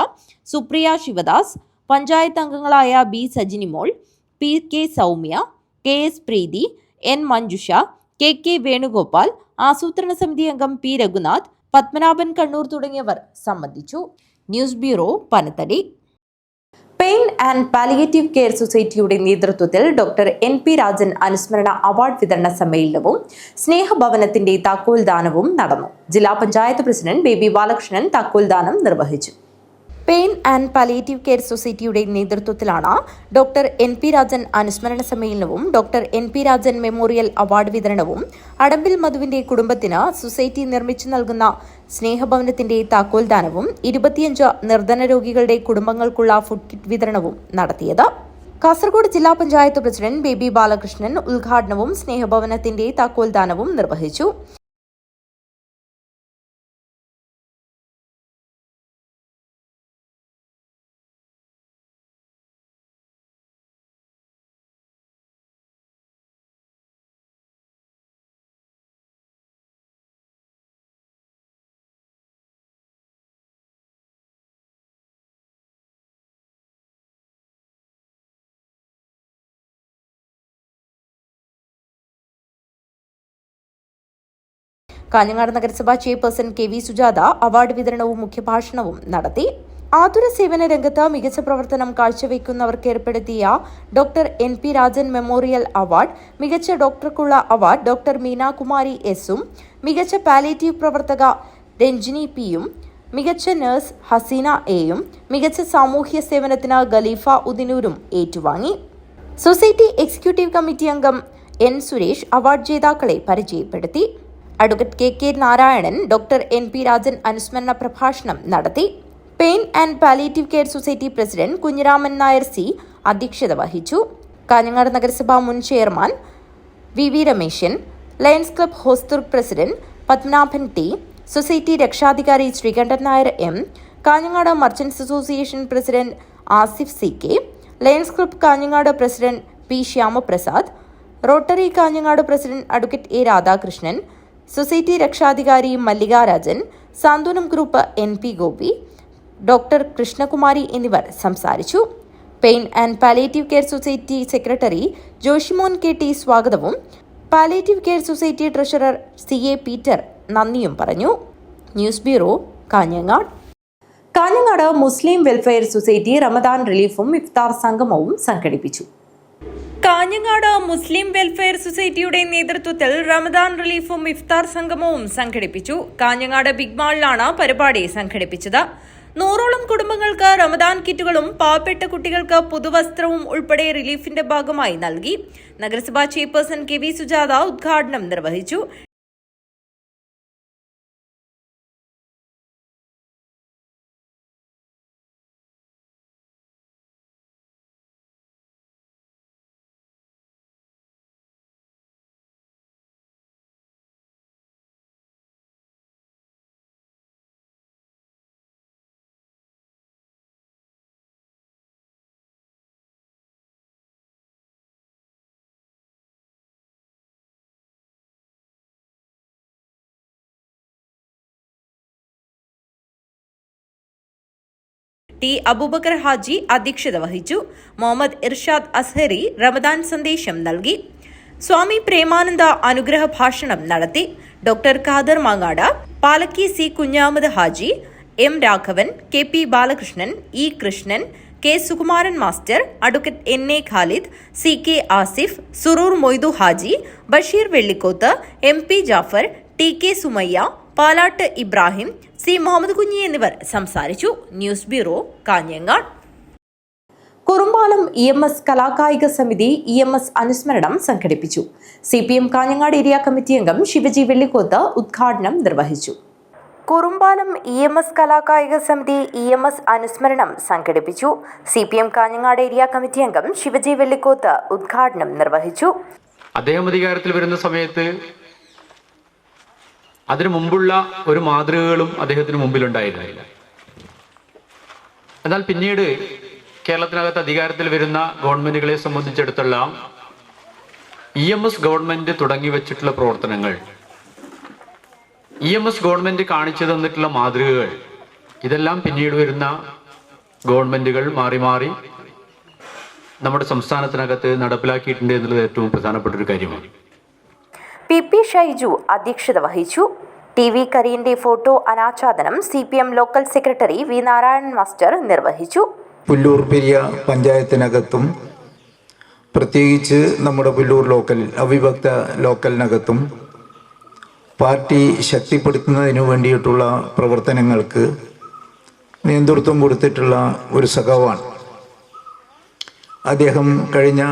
സുപ്രിയ ശിവദാസ്, പഞ്ചായത്ത് അംഗങ്ങളായ B Sajinimol, PK Soumya, KS പ്രീതി, N മഞ്ജുഷ, KK വേണുഗോപാൽ, ആസൂത്രണ സമിതി അംഗം P രഘുനാഥ്, പത്മനാഭൻ കണ്ണൂർ തുടങ്ങിയവർ സംബന്ധിച്ചു. News bureau, Panathady. Pain and palliative care സൊസൈറ്റിയുടെ നേതൃത്വത്തിൽ ഡോക്ടർ NP രാജൻ അനുസ്മരണ അവാർഡ് വിതരണ സമ്മേളനവും സ്നേഹഭവനത്തിന്റെ താക്കോൽദാനവും നടന്നു. ജില്ലാ പഞ്ചായത്ത് പ്രസിഡന്റ് ബേബി ബാലകൃഷ്ണൻ താക്കോൽദാനം നിർവഹിച്ചു. പെയിൻ ആൻഡ് പാലിയേറ്റീവ് കെയർ സൊസൈറ്റിയുടെ നേതൃത്വത്തിലാണ് ഡോക്ടർ NP രാജൻ അനുസ്മരണ സമ്മേളനവും doctor NP Rajan memorial award വിതരണവും അടമ്പിൽ മധുവിന്റെ കുടുംബത്തിന് സൊസൈറ്റി നിർമ്മിച്ചു നൽകുന്ന സ്നേഹഭവനത്തിന്റെ താക്കോൽദാനവും 25 നിർധന രോഗികളുടെ കുടുംബങ്ങൾക്കുള്ള ഫുഡ് കിറ്റ് വിതരണവും നടത്തിയത്. കാസർഗോഡ് ജില്ലാ പഞ്ചായത്ത് പ്രസിഡന്റ് ബേബി ബാലകൃഷ്ണൻ ഉദ്ഘാടനവും സ്നേഹഭവനത്തിന്റെ താക്കോൽദാനവും നിർവഹിച്ചു. കാഞ്ഞങ്ങാട് നഗരസഭാ ചെയർപേഴ്സൺ KV സുജാത അവാർഡ് വിതരണവും മുഖ്യഭാഷണവും നടത്തി. ആതുര സേവന രംഗത്ത് മികച്ച പ്രവർത്തനം കാഴ്ചവെക്കുന്നവർക്ക് ഏർപ്പെടുത്തിയ doctor NP Rajan memorial award, മികച്ച ഡോക്ടർക്കുള്ള അവാർഡ് ഡോക്ടർ മീനാകുമാരി എസും, മികച്ച പാലിയേറ്റീവ് പ്രവർത്തക രഞ്ജിനി Pയും, മികച്ച നഴ്സ് ഹസീന Aയും, മികച്ച സാമൂഹ്യ സേവനത്തിന് ഖലീഫ ഉദിനൂരും ഏറ്റുവാങ്ങി. സൊസൈറ്റി എക്സിക്യൂട്ടീവ് കമ്മിറ്റി അംഗം N സുരേഷ് അവാർഡ് ജേതാക്കളെ പരിചയപ്പെടുത്തി. Advocate KK Narayanan doctor NP Rajan അനുസ്മരണ പ്രഭാഷണം നടത്തി. Pain and palliative care society president Kunhiraman Nair C അധ്യക്ഷത വഹിച്ചു. കാഞ്ഞങ്ങാട് നഗരസഭാ മുൻ chairman VV Rameshan, lions club Hosdurg president Padmanabhan T, society രക്ഷാധികാരി Sreekantan Nair M, Kanhangad merchants association president Asif CK, lions club Kanhangad president P Shyamaprasad, rotary Kanhangad president advocate A Radhakrishnan, society രക്ഷാധികാരി മല്ലിക Rajan, Santhwanam group NP Gopi, doctor Krishnakumari എന്നിവർ സംസാരിച്ചു. Pain and palliative care society secretary Joshimon KT സ്വാഗതവും palliative care society treasurer CA Peter നന്ദിയും പറഞ്ഞു. News bureau, Kanhangad. Kanhangad Muslim welfare society Ramadan റിലീഫും ഇഫ്താർ സംഗമവും സംഘടിപ്പിച്ചു. Kanhangad Muslim welfare സൊസൈറ്റിയുടെ നേതൃത്വത്തിൽ റമദാൻ റിലീഫും ഇഫ്താർ സംഗമവും സംഘടിപ്പിച്ചു. കാഞ്ഞങ്ങാട് ബിഗ് മാളിലാണ് പരിപാടി സംഘടിപ്പിച്ചത്. 100ഓളം കുടുംബങ്ങൾക്ക് റമദാൻ കിറ്റുകളും പാവപ്പെട്ട കുട്ടികൾക്ക് പുതുവസ്ത്രവും ഉൾപ്പെടെ റിലീഫിന്റെ ഭാഗമായി നൽകി. നഗരസഭാ ചെയർപേഴ്സൺ KV സുജാത ഉദ്ഘാടനം നിർവഹിച്ചു. ടി അബൂബക്കർ ഹാജി അധ്യക്ഷത വഹിച്ചു. മുഹമ്മദ് ഇർഷാദ് അസ്ഹരി റമദാൻ സന്ദേശം നൽകി. സ്വാമി പ്രേമാനന്ദ അനുഗ്രഹ ഭാഷണം നടത്തി. Doctor Khader Mangad, Palakki C Kunhamad Haji, M Raghavan, K P Balakrishnan, E Krishnan, K Sukumaran master, advocate N A Khalid, C K Asif, Surur Moidu Haji, Basheer Vellikkoth, M P Jafar, T K Sumayya, Palat Ibrahim, C Muhammad Kunhi എന്നിവർ സംസാരിച്ചു. News bureau, Kanhangad. Kurumbalam EMS കലാകായിക സമിതി EMS അനുസ്മരണം സംഘടിപ്പിച്ചു. CPM കാഞ്ഞങ്ങാട് ഏരിയ കമ്മിറ്റി അംഗം ശിവജി വെള്ളിക്കോത്ത് ഉദ്ഘാടനം നിർവഹിച്ചു. കുറുമ്പാലം EMS കലാകായിക സമിതി EMS അനുസ്മരണം സംഘടിപ്പിച്ചു. CPM കാഞ്ഞങ്ങാട് ഏരിയ കമ്മിറ്റി അംഗം ശിവജി വെള്ളിക്കോത്ത് ഉദ്ഘാടനം നിർവഹിച്ചു. അദ്ദേഹം അധികാരത്തിൽ വരുന്ന സമയത്ത് അതിനു മുമ്പുള്ള ഒരു മാതൃകകളും അദ്ദേഹത്തിന് മുമ്പിലുണ്ടായിരുന്നില്ല. എന്നാൽ പിന്നീട് കേരളത്തിനകത്ത് അധികാരത്തിൽ വരുന്ന ഗവൺമെന്റുകളെ സംബന്ധിച്ചിടത്തോളം EMS ഗവൺമെന്റ് തുടങ്ങി വെച്ചിട്ടുള്ള പ്രവർത്തനങ്ങൾ, EMS ഗവൺമെന്റ് കാണിച്ചു തന്നിട്ടുള്ള മാതൃകകൾ, ഇതെല്ലാം പിന്നീട് വരുന്ന ഗവൺമെന്റുകൾ മാറി മാറി നമ്മുടെ സംസ്ഥാനത്തിനകത്ത് നടപ്പിലാക്കിയിട്ടുണ്ട് എന്നുള്ളത് ഏറ്റവും പ്രധാനപ്പെട്ട ഒരു കാര്യമാണ്. PP ഷൈജു അധ്യക്ഷത വഹിച്ചു. TV കരീന്റെ ഫോട്ടോ അനാച്ഛാദനം CPM local secretary V Narayanan master നിർവഹിച്ചു. പുല്ലൂർ പെരിയ പഞ്ചായത്തിനകത്തും പ്രത്യേകിച്ച് നമ്മുടെ പുല്ലൂർ അവിഭക്ത ലോക്കലിനകത്തും പാർട്ടി ശക്തിപ്പെടുത്തുന്നതിന് വേണ്ടിയിട്ടുള്ള പ്രവർത്തനങ്ങൾക്ക് നേതൃത്വം കൊടുത്തിട്ടുള്ള ഒരു സഖാവാണ് അദ്ദേഹം. കഴിഞ്ഞ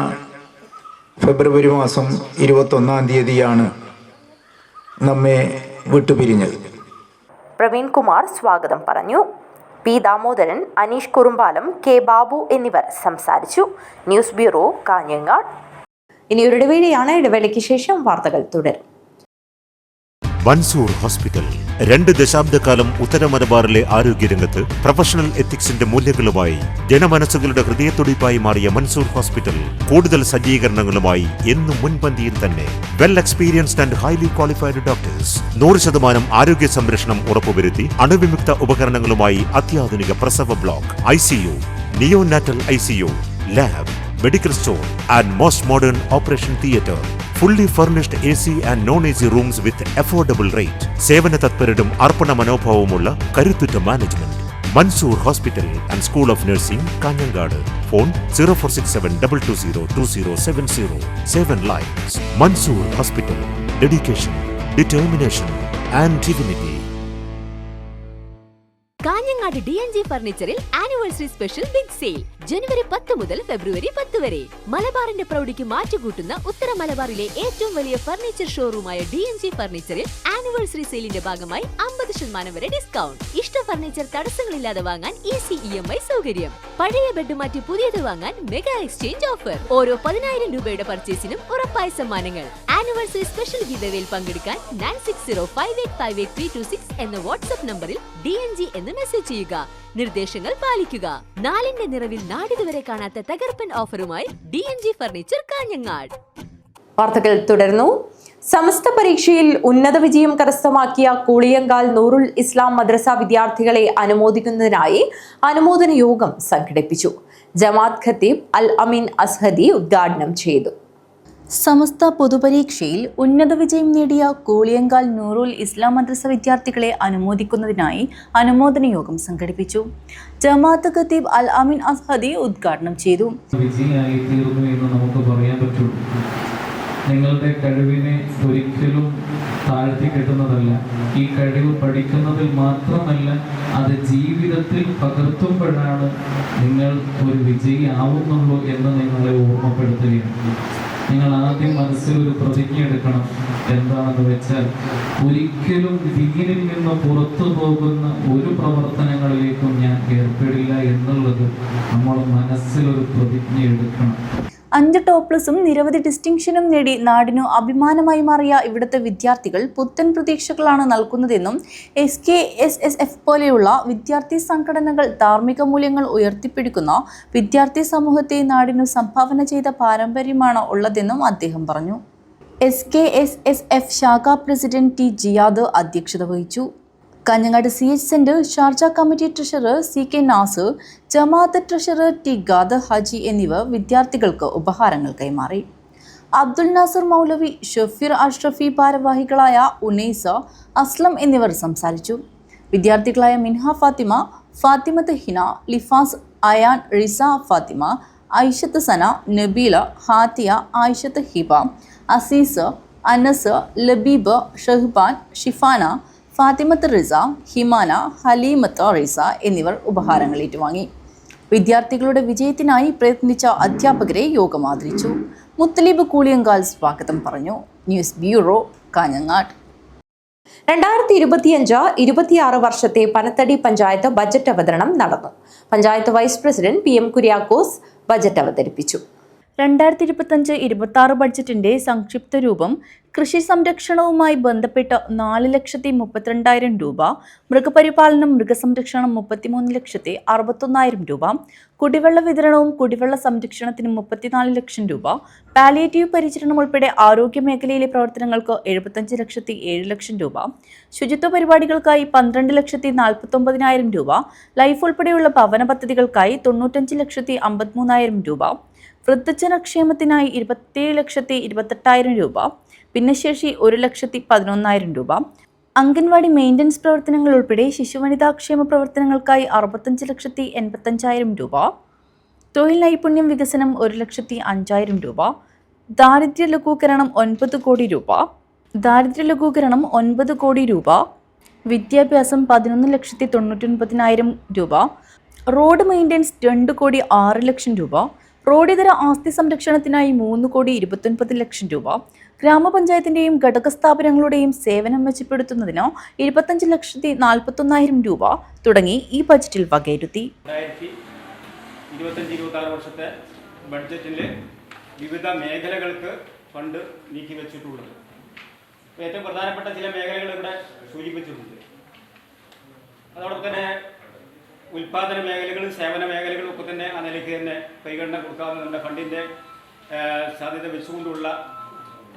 ഫെബ്രുവരി മാസം 21-ാം തീയതിയാണ് നമ്മെ വിട്ടുപിരിഞ്ഞത്. പ്രവീൺ കുമാർ സ്വാഗതം പറഞ്ഞു. പി ദാമോദരൻ, അനീഷ് കുറുമ്പാലം, കെ ബാബു എന്നിവർ സംസാരിച്ചു. News bureau, Kanhangad. ഇനി ഒരു ഇടവേളയാണ്. ഇടവേളയ്ക്ക് ശേഷം വാർത്തകൾ തുടരും. മൻസൂർ ഹോസ്പിറ്റൽ 2 ദശാബ്ദക്കാലം ഉത്തര മലബാറിലെ ആരോഗ്യരംഗത്ത് പ്രൊഫഷണൽ എത്തിക്സിന്റെ മൂല്യങ്ങളുമായി ജനമനസ്സുകളുടെ ഹൃദയത്തുടിപ്പായി മാറിയ മൻസൂർ ഹോസ്പിറ്റൽ കൂടുതൽ സജ്ജീകരണങ്ങളുമായി എന്നും മുൻപന്തിയിൽ തന്നെ. Well experienced and highly qualified doctors, 100% ആരോഗ്യ സംരക്ഷണം ഉറപ്പുവരുത്തി അണുവിമുക്ത ഉപകരണങ്ങളുമായി അത്യാധുനിക പ്രസവ block, ICU, neonatal ICU, lab, medical store and most modern operation theatre. Fully furnished AC and non-AC rooms with affordable rate. സേവന തത്പരരും അർപ്പണ മനോഭാവമുള്ള കരുത്തുറ്റ management. Mansoor hospital and school of nursing, Kanhangad. Phone 0467220270. 7 lines. Mansoor hospital. Dedication, determination and dignity. Kanhangad DNG ഫർണിച്ചറിൽ anniversary special big sale ജനുവരി 10 മുതൽ ഫെബ്രുവരി 10 വരെ. മലബാറിന്റെ പ്രൗഢിക്ക് മാറ്റുകൂട്ടുന്ന ഉത്തര മലബാറിലെ ഏറ്റവും വലിയ ഫർണിച്ചർ ഷോറൂമായ DNG ഫർണിച്ചറിൽ ആനിവേഴ്സറി സെയിലിന്റെ ഭാഗമായി 50% വരെ ഡിസ്കൗണ്ട്. ഇഷ്ട ഫർണിച്ചർ തടസ്സങ്ങളില്ലാതെ വാങ്ങാൻ ഈസി EMI സൗകര്യം. പഴയ ബെഡ് മാറ്റി പുതിയത് വാങ്ങാൻ മെഗാ എക്സ്ചേഞ്ച് ഓഫർ. ഓരോ 10,000 രൂപയുടെ പർച്ചേസിനും ഉറപ്പായ സമ്മാനങ്ങൾ. ആനിവേഴ്സറി സ്പെഷ്യൽ ഗീവവേയിൽ പങ്കെടുക്കാൻ 9605858326 എന്ന വാട്സ്ആപ്പ് നമ്പറിൽ DNG എന്ന് മെസ്സേജ് ചെയ്യുക. നിർദ്ദേശങ്ങൾ പാലിക്കുക. 4ന്റെ നിറവിൽ നാടിതുവരെ കാണാത്ത തകർപ്പൻ ഓഫറുമായി DNG ഫർണിച്ചർ, കാഞ്ഞങ്ങാട്. വാർത്തകൾ തുടർന്നു. സമസ്ത പരീക്ഷയിൽ ഉന്നത വിജയം കരസ്ഥമാക്കിയ കൂളിയങ്കാൽ നൂറുൽ ഇസ്ലാം മദ്രസ വിദ്യാർത്ഥികളെ അനുമോദിക്കുന്നതിനായി അനുമോദന യോഗം സംഘടിപ്പിച്ചു. ജമാഅത്ത് ഖത്തീബ് അൽ അമീൻ അസ്ഹദി ഉദ്ഘാടനം ചെയ്തു. സമസ്ത പൊതുപരീക്ഷയിൽ ഉന്നത വിജയം നേടിയ കൂളിയങ്കാൽ നൂറുൽ ഇസ്ലാം മദ്രസ വിദ്യാർത്ഥികളെ അനുമോദിക്കുന്നതിനായി അനുമോദന യോഗം സംഘടിപ്പിച്ചു. ജമാഅത്ത് ഖത്തീബ് അൽ അമീൻ അസ്ഹദി ഉദ്ഘാടനം ചെയ്തു. വിജയമായി തീർന്നു എന്ന് നമുക്ക് പറയാൻ പറ്റുള്ളൂ. നിങ്ങളുടെ കഴിവിനെ ഒരിക്കലും താഴ്ത്തി കിട്ടുന്നതല്ല. ഈ കഴിവ് പഠിക്കുന്നതിൽ മാത്രമല്ല, അത് ജീവിതത്തിൽ പകർത്തുമ്പോഴാണ് നിങ്ങൾ ഒരു വിജയി ആവുന്നുള്ളൂ എന്ന് നിങ്ങളെ ഓർമ്മപ്പെടുത്തുകയാണ്. നിങ്ങൾ ആദ്യം മനസ്സിൽ ഒരു പ്രതിജ്ഞ എടുക്കണം. എന്താണെന്ന് വെച്ചാൽ, ഒരിക്കലും ദീനിൽ നിന്ന് പുറത്തു പോകുന്ന ഒരു പ്രവർത്തനങ്ങളിലേക്കും ഞാൻ ഏർപ്പെടില്ല എന്നുള്ളത് നമ്മൾ മനസ്സിലൊരു പ്രതിജ്ഞ എടുക്കണം. 5 ടോപ്പ്ലസും നിരവധി ഡിസ്റ്റിങ്ഷനും നേടി നാടിനു അഭിമാനമായി മാറിയ ഇവിടുത്തെ വിദ്യാർത്ഥികൾ പുത്തൻ പ്രതീക്ഷകളാണ് നൽകുന്നതെന്നും SKSSF പോലെയുള്ള വിദ്യാർത്ഥി സംഘടനകൾ ധാർമ്മിക മൂല്യങ്ങൾ ഉയർത്തിപ്പിടിക്കുന്ന വിദ്യാർത്ഥി സമൂഹത്തെ നാടിനു സംഭാവന ചെയ്ത പാരമ്പര്യമാണ് ഉള്ളതെന്നും അദ്ദേഹം പറഞ്ഞു. SKSSF ശാഖാ പ്രസിഡന്റ് T ജിയാദ് അധ്യക്ഷത വഹിച്ചു. Kanhangad CH centre Sharjah committee treasurer CK Nasar, ജമാഅത്ത് ട്രഷറർ T ഖാദർ ഹാജി എന്നിവർ വിദ്യാർത്ഥികൾക്ക് ഉപഹാരങ്ങൾ കൈമാറി. അബ്ദുൽ നാസർ മൗലവി, ഷഫീർ അഷ്റഫി ഭാരവാഹികളായ ഉനൈസ, അസ്ലം എന്നിവർ സംസാരിച്ചു. വിദ്യാർത്ഥികളായ മിൻഹ ഫാത്തിമ, ഫാത്തിമത്ത് ഹിന, ലിഫാസ്, അയാൻ, റിസ ഫാത്തിമ, ഐഷത്ത് സന, നബീല, ഹാത്തിയ, ആയിഷത്ത് ഹിബ, അസീസ്, അനസ്, ലബീബ്, ഷഹ്ബാൻ, ഷിഫാന, ഫാത്തിമത്ത് റിസ, ഹിമാന, ഹലീമത്ത് റിസ എന്നിവർ ഉപഹാരങ്ങൾ ഏറ്റുവാങ്ങി. വിദ്യാർത്ഥികളുടെ വിജയത്തിനായി പ്രയത്നിച്ച അധ്യാപകരെ യോഗം ആദരിച്ചു. മുത്തലീബ് കൂളിയങ്കാൽ സ്വാഗതം പറഞ്ഞു. News bureau, Kanhangad. 2025-26 വർഷത്തെ പനത്തടി പഞ്ചായത്ത് ബജറ്റ് അവതരണം നടന്നു. Panchayat vice president PM Kuriakose budget അവതരിപ്പിച്ചു. 2025-26 ബഡ്ജറ്റിന്റെ സംക്ഷിപ്ത രൂപം: കൃഷി സംരക്ഷണവുമായി ബന്ധപ്പെട്ട് 4,32,000 രൂപ, മൃഗപരിപാലനം മൃഗസംരക്ഷണം 33,61,000 രൂപ, കുടിവെള്ള വിതരണവും കുടിവെള്ള സംരക്ഷണത്തിനും 34 ലക്ഷം രൂപ, പാലിയേറ്റീവ് പരിചരണം ഉൾപ്പെടെ ആരോഗ്യ മേഖലയിലെ പ്രവർത്തനങ്ങൾക്ക് 75,07 ലക്ഷം രൂപ, ശുചിത്വ പരിപാടികൾക്കായി 12,49,000 രൂപ, ലൈഫ് ഉൾപ്പെടെയുള്ള ഭവന പദ്ധതികൾക്കായി 95,53,000 രൂപ, വൃദ്ധജനക്ഷേമത്തിനായി 27,28,000 രൂപ, ഭിന്നശേഷി 1,11,000 രൂപ, അംഗൻവാടി മെയിൻ്റനൻസ് പ്രവർത്തനങ്ങൾ ഉൾപ്പെടെ ശിശുവനിതാക്ഷേമ പ്രവർത്തനങ്ങൾക്കായി 65,85,000 രൂപ, തൊഴിൽ നൈപുണ്യം വികസനം 1,05,000 രൂപ, ദാരിദ്ര്യ ലഘൂകരണം 9 കോടി രൂപ, വിദ്യാഭ്യാസം 11,99,000 രൂപ, റോഡ് മെയിൻ്റനൻസ് 2,06 ലക്ഷം രൂപ, റോഡിതര ആസ്തി സംരക്ഷണത്തിനായി 3,29 ലക്ഷം രൂപ, ഗ്രാമപഞ്ചായത്തിന്റെയും ഘടക സ്ഥാപനങ്ങളുടെയും സേവനം മെച്ചപ്പെടുത്തുന്നതിന് 25,41,000 രൂപ തുടങ്ങി ഈ ബജറ്റിൽ വകയിരുത്തി. 2025-26 വർഷത്തെ ബഡ്ജറ്റിൽ വിവിധ മേഖലകൾക്ക് ഫണ്ട് നീക്കിവെച്ചിട്ടുള്ളത്. ഏറ്റവും പ്രധാനപ്പെട്ട ചില മേഖലകൾ ഇവിടെ സൂചിപ്പിച്ചിട്ടുണ്ട്. അതോടൊപ്പം തന്നെ ഉൽപാദന മേഖലകളും സേവന മേഖലകളും ഒക്കെ തന്നെ ആ നിലയ്ക്ക് തന്നെ പരിഗണന കൊടുക്കാവുന്ന നമ്മുടെ ഫണ്ടിൻ്റെ സാധ്യത വെച്ചുകൊണ്ടുള്ള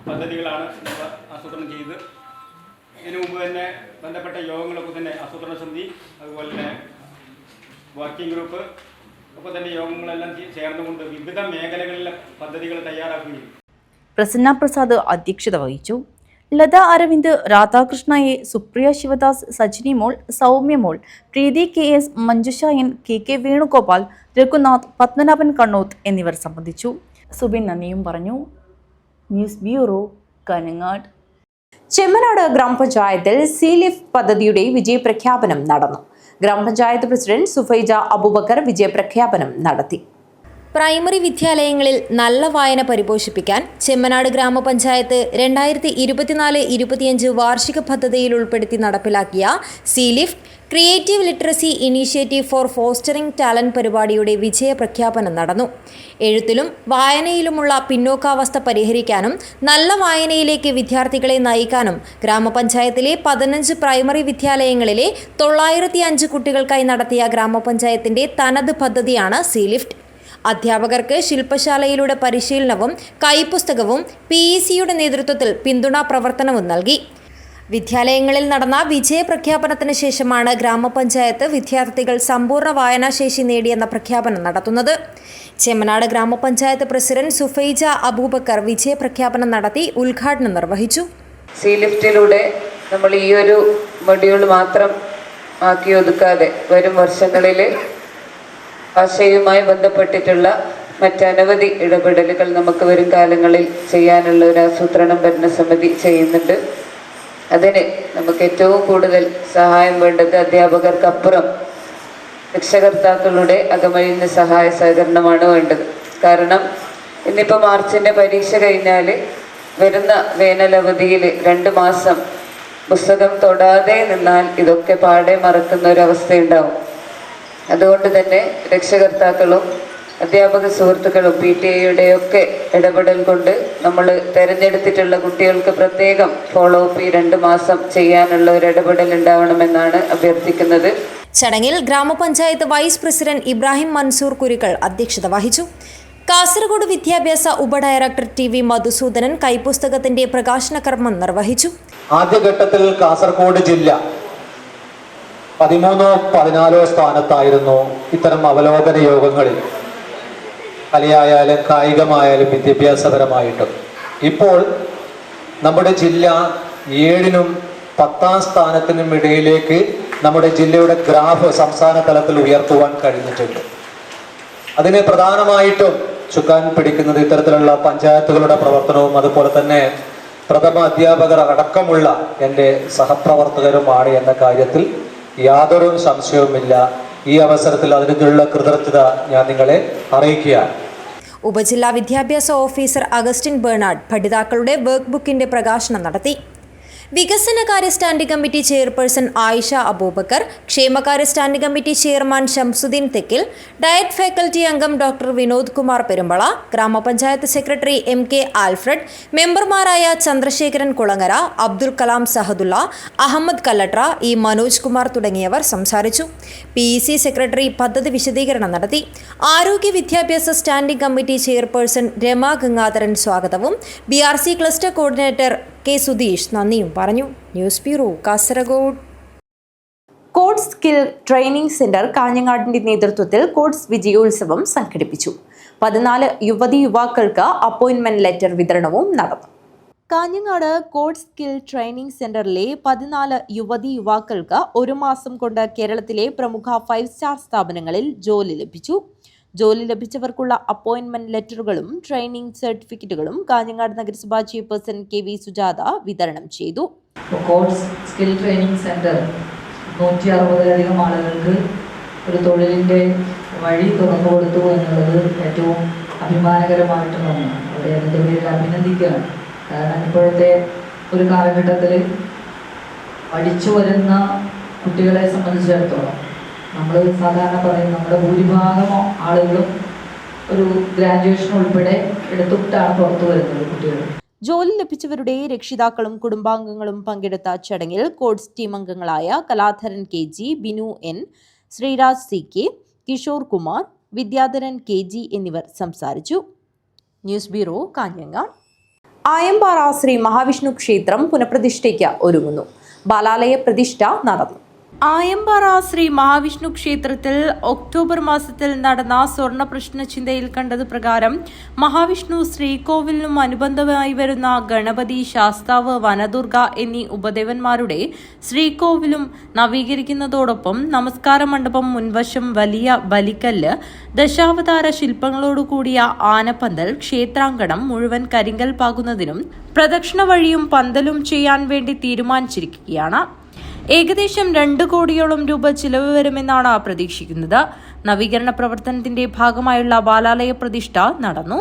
പദ്ധതികളാണ് നമ്മൾ ആസൂത്രണം ചെയ്ത് ഇതിനു മുമ്പ് തന്നെ ബന്ധപ്പെട്ട യോഗങ്ങളൊക്കെ തന്നെ ആസൂത്രണ സമിതി, അതുപോലെ തന്നെ വർക്കിംഗ് ഗ്രൂപ്പ് ഒക്കെ തന്നെ യോഗങ്ങളെല്ലാം ചേർന്നുകൊണ്ട് വിവിധ മേഖലകളിലെ പദ്ധതികൾ തയ്യാറാക്കുകയും. പ്രസന്ന പ്രസാദ് അധ്യക്ഷത വഹിച്ചു. Latha Aravind, Radhakrishna A, Supriya Sivadas, Sajini Mol, Soumya Mol, Preethi KS, Manjusha N, KK Venugopal, Raghunath, Padmanabhan Kannoth എന്നിവർ സംബന്ധിച്ചു. സുബിൻ നന്ദിയും പറഞ്ഞു. News bureau, Kanhangad. ചെമ്മനാട് ഗ്രാമപഞ്ചായത്തിൽ CLIF പദ്ധതിയുടെ വിജയപ്രഖ്യാപനം നടന്നു. ഗ്രാമപഞ്ചായത്ത് പ്രസിഡന്റ് സുഫൈജ അബൂബക്കർ വിജയപ്രഖ്യാപനം നടത്തി. പ്രൈമറി വിദ്യാലയങ്ങളിൽ നല്ല വായന പരിപോഷിപ്പിക്കാൻ ചെമ്മനാട് ഗ്രാമപഞ്ചായത്ത് 2024-25 വാർഷിക പദ്ധതിയിൽ ഉൾപ്പെടുത്തി നടപ്പിലാക്കിയ CLIF creative literacy initiative four fostering talent പരിപാടിയുടെ വിജയപ്രഖ്യാപനം നടന്നു. എഴുത്തിലും വായനയിലുമുള്ള പിന്നോക്കാവസ്ഥ പരിഹരിക്കാനും നല്ല വായനയിലേക്ക് വിദ്യാർത്ഥികളെ നയിക്കാനും ഗ്രാമപഞ്ചായത്തിലെ 15 പ്രൈമറി വിദ്യാലയങ്ങളിലെ 905 കുട്ടികൾക്കായി നടത്തിയ ഗ്രാമപഞ്ചായത്തിന്റെ തനത് പദ്ധതിയാണ് CLIF. അധ്യാപകർക്ക് ശില്പശാലയിലൂടെ പരിശീലനവും കൈപ്പുസ്തകവും PECയുടെ നേതൃത്വത്തിൽ പിന്തുണാ പ്രവർത്തനവും നൽകി. വിദ്യാലയങ്ങളിൽ നടന്ന വിജയപ്രഖ്യാപനത്തിന് ശേഷമാണ് ഗ്രാമപഞ്ചായത്ത് വിദ്യാർത്ഥികൾ സമ്പൂർണ്ണ വായനാശേഷി നേടിയെന്ന പ്രഖ്യാപനം നടത്തുന്നത്. ചെമ്മനാട് ഗ്രാമപഞ്ചായത്ത് പ്രസിഡന്റ് സുഫൈജ അബൂബക്കർ വിജയപ്രഖ്യാപനം നടത്തി ഉദ്ഘാടനം നിർവഹിച്ചു. CLIF-ിലൂടെ നമ്മൾ ഈ ഒരു മൊഡ്യൂൾ മാത്രം ആക്കി ഒതുക്കാതെ വരും വർഷങ്ങളിൽ ഭാഷയുമായി ബന്ധപ്പെട്ടിട്ടുള്ള മറ്റനവധി ഇടപെടലുകൾ നമുക്ക് വരും കാലങ്ങളിൽ ചെയ്യാനുള്ള ഒരു ആസൂത്രണം ഭരണസമിതി ചെയ്യുന്നുണ്ട്. അതിന് നമുക്ക് ഏറ്റവും കൂടുതൽ സഹായം വേണ്ടത് അധ്യാപകർക്കപ്പുറം രക്ഷകർത്താക്കളുടെ അകമഴിഞ്ഞ സഹായ സഹകരണമാണ് വേണ്ടത്. കാരണം ഇന്നിപ്പോൾ മാർച്ചിൻ്റെ പരീക്ഷ കഴിഞ്ഞാൽ വരുന്ന വേനലവധിയിൽ 2 മാസം പുസ്തകം തൊടാതെ നിന്നാൽ ഇതൊക്കെ പാടെ മറക്കുന്ന ഒരവസ്ഥയുണ്ടാവും. അതുകൊണ്ട് തന്നെ രക്ഷകർത്താക്കളും അധ്യാപക സുഹൃത്തുക്കളും PTA-യുടെയൊക്കെ ഇടപെടൽ കൊണ്ട് നമ്മൾ തിരഞ്ഞെടുത്തിട്ടുള്ള കുട്ടികൾക്ക് പ്രത്യേകം ഫോളോ അപ്പ് 2 മാസം ചെയ്യാനുള്ള ഒരു ഇടപെടൽ ഉണ്ടാവണമെന്നാണ് അഭ്യർത്ഥിക്കുന്നത്. ചടങ്ങിൽ ഗ്രാമപഞ്ചായത്ത് വൈസ് പ്രസിഡന്റ് ഇബ്രാഹിം മൻസൂർ കുരിക്കൾ അധ്യക്ഷത വഹിച്ചു. കാസർഗോഡ് വിദ്യാഭ്യാസ ഉപഡയറക്ടർ TV മധുസൂദനൻ കൈപ്പുസ്തകത്തിന്റെ പ്രകാശന കർമ്മം നിർവഹിച്ചു. ആദ്യഘട്ടത്തിൽ കാസർഗോഡ് ജില്ല 13ഓ 14ഓ സ്ഥാനത്തായിരുന്നു ഇത്തരം അവലോകന യോഗങ്ങളിൽ, കലയായാലും കായികമായാലും വിദ്യാഭ്യാസപരമായിട്ടും. ഇപ്പോൾ നമ്മുടെ ജില്ല 7നും 10ാം സ്ഥാനത്തിനും ഇടയിലേക്ക് നമ്മുടെ ജില്ലയുടെ ഗ്രാഫ് സംസ്ഥാന തലത്തിൽ ഉയർത്തുവാൻ കഴിഞ്ഞിട്ടുണ്ട്. അതിന് പ്രധാനമായിട്ടും ചുക്കാൻ പിടിക്കുന്നത് ഇത്തരത്തിലുള്ള പഞ്ചായത്തുകളുടെ പ്രവർത്തനവും അതുപോലെ തന്നെ പ്രഥമ അധ്യാപകർ അടക്കമുള്ള എൻ്റെ സഹപ്രവർത്തകരുമാണ് എന്ന കാര്യത്തിൽ യാതൊരു സംശയവുമില്ല. ഈ അവസരത്തിൽ അതിനുള്ള കൃതജ്ഞത ഞാൻ നിങ്ങളെ അറിയിക്കുകയാണ്. ഉപജില്ലാ വിദ്യാഭ്യാസ ഓഫീസർ അഗസ്റ്റിൻ ബെർണാഡ് പഠിതാക്കളുടെ വർക്ക് ബുക്കിന്റെ പ്രകാശനം നടത്തി. വികസനകാര്യ standing committee chairperson Ayisha Aboobacker, ക്ഷേമകാര്യ standing committee chairman Shamsuddin Thekkil, diet faculty അംഗം ഡോക്ടർ വിനോദ് കുമാർ പെരുമ്പള, ഗ്രാമപഞ്ചായത്ത് സെക്രട്ടറി MK ആൽഫ്രഡ്, മെമ്പർമാരായ ചന്ദ്രശേഖരൻ കുളങ്ങര, അബ്ദുൽ കലാം സഹദുള്ള, അഹമ്മദ് കല്ലട്ര, മനോജ് കുമാർ തുടങ്ങിയവർ സംസാരിച്ചു. PEC സെക്രട്ടറി പദ്ധതി വിശദീകരണം നടത്തി. ആരോഗ്യ വിദ്യാഭ്യാസ standing committee chairperson Rama Gangadharan സ്വാഗതവും BRC cluster coordinator K Sudheesh നന്ദിയും പറഞ്ഞു. News bureau, Kasaragod. Code skill training centre കാഞ്ഞങ്ങാടിന്റെ നേതൃത്വത്തിൽ കോഡ്സ് വിജയോത്സവം സംഘടിപ്പിച്ചു. 14 യുവതി-യുവാക്കൾക്ക് അപ്പോയിന്റ്മെന്റ് ലെറ്റർ വിതരണവും നടന്നു. കാഞ്ഞങ്ങാട് കോഡ് സ്കിൽ ട്രെയിനിംഗ് സെന്ററിലെ 14 യുവതി-യുവാക്കൾക്ക് 1 മാസം കൊണ്ട് കേരളത്തിലെ പ്രമുഖ 5 സ്റ്റാർ സ്ഥാപനങ്ങളിൽ ജോലി ലഭിച്ചു. ജോലി ലഭിച്ചവർക്കുള്ള അപ്പോയിന്റ്മെന്റ് ലെറ്ററുകളും ട്രെയിനിംഗ് സർട്ടിഫിക്കറ്റുകളും കാഞ്ഞങ്ങാട് നഗരസഭാ ചെയർപേഴ്സൺ KV സുജാത വിതരണം ചെയ്തു. കോഡ് സ്കിൽ ട്രെയിനിംഗ് സെന്റർ 160-ലധികം ആളുകൾക്ക് ഒരു തൊഴിലിൻ്റെ വഴി തുറന്നു കൊടുത്തു എന്നുള്ളത് ഏറ്റവും അഭിമാനകരമായിട്ടുള്ള ഒന്നാണ്. അവിടെ അതിൻ്റെ പേരിൽ അഭിനന്ദിക്കുകയാണ്. കാരണം ഇപ്പോഴത്തെ ഒരു കാലഘട്ടത്തിൽ പഠിച്ചു വരുന്ന കുട്ടികളെ സംബന്ധിച്ചിടത്തോളം നമ്മൾ സാധാരണ പറയും നമ്മുടെ ഭൂരിഭാഗം ആളുകളും ഒരു ഗ്രാജുവേഷൻ ഉൾപ്പെടെ എടുത്തിട്ടാണ് പുറത്തു വരുന്നത് കുട്ടികൾ. ജോലി ലഭിച്ചവരുടെ രക്ഷിതാക്കളും കുടുംബാംഗങ്ങളും പങ്കെടുത്ത ചടങ്ങിൽ കോഡ്സ് ടീം അംഗങ്ങളായ Kaladharan KG, Binu N, Sreeraj CK, Kishore Kumar, Vidyadharan KG എന്നിവർ സംസാരിച്ചു. News bureau, Kanhangad. ആയമ്പാറ ശ്രീ മഹാവിഷ്ണു ക്ഷേത്രം പുനഃപ്രതിഷ്ഠയ്ക്ക് ഒരുങ്ങുന്നു. ബാലാലയ പ്രതിഷ്ഠ നടന്നു. ആയമ്പാറ ശ്രീ മഹാവിഷ്ണു ക്ഷേത്രത്തിൽ ഒക്ടോബർ മാസത്തിൽ നടന്ന സ്വർണ്ണ പ്രശ്ന ചിന്തയിൽ കണ്ടത് പ്രകാരം മഹാവിഷ്ണു ശ്രീകോവിലിനും അനുബന്ധമായി വരുന്ന ഗണപതി, ശാസ്താവ്, വനദുർഗ എന്നീ ഉപദേവന്മാരുടെ ശ്രീകോവിലും നവീകരിക്കുന്നതോടൊപ്പം നമസ്കാര മണ്ഡപം മുൻവശം വലിയ ബലിക്കല്ല്, ദശാവതാര ശില്പങ്ങളോടുകൂടിയ ആനപ്പന്തൽ, ക്ഷേത്രാങ്കണം മുഴുവൻ കരിങ്കൽ പാകുന്നതിനും പ്രദക്ഷിണ വഴിയും പന്തലും ചെയ്യാൻ വേണ്ടി തീരുമാനിച്ചിരിക്കുകയാണ്. ഏകദേശം 2 കോടിയോളം രൂപ ചിലവ് വരുമെന്നാണ് പ്രതീക്ഷിക്കുന്നത്. നവീകരണ പ്രവർത്തനത്തിന്റെ ഭാഗമായുള്ള ബാലാലയ പ്രതിഷ്ഠ നടന്നു.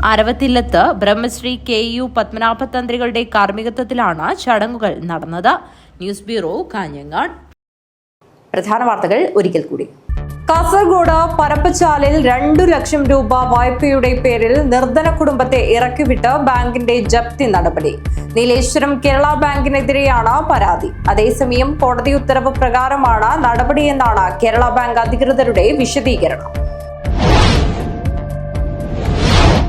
അരവത്തില്ലത്ത് ബ്രഹ്മശ്രീ KU പത്മനാഭ തന്ത്രികളുടെ കാർമ്മികത്വത്തിലാണ് ചടങ്ങുകൾ നടന്നത്. News bureau, Kanhangad. പ്രധാന വാർത്തകൾ ഒരിക്കൽ കൂടി. കാസർഗോഡ് പരപ്പച്ചാലിൽ 2 ലക്ഷം രൂപ വായ്പയുടെ പേരിൽ നിർധന കുടുംബത്തെ ഇറക്കിവിട്ട് ബാങ്കിന്റെ ജപ്തി നടപടി. നീലേശ്വരം കേരള ബാങ്കിനെതിരെയാണ് പരാതി. അതേസമയം കോടതി ഉത്തരവ് പ്രകാരമാണ് നടപടിയെന്നാണ് കേരള ബാങ്ക് അധികൃതരുടെ വിശദീകരണം.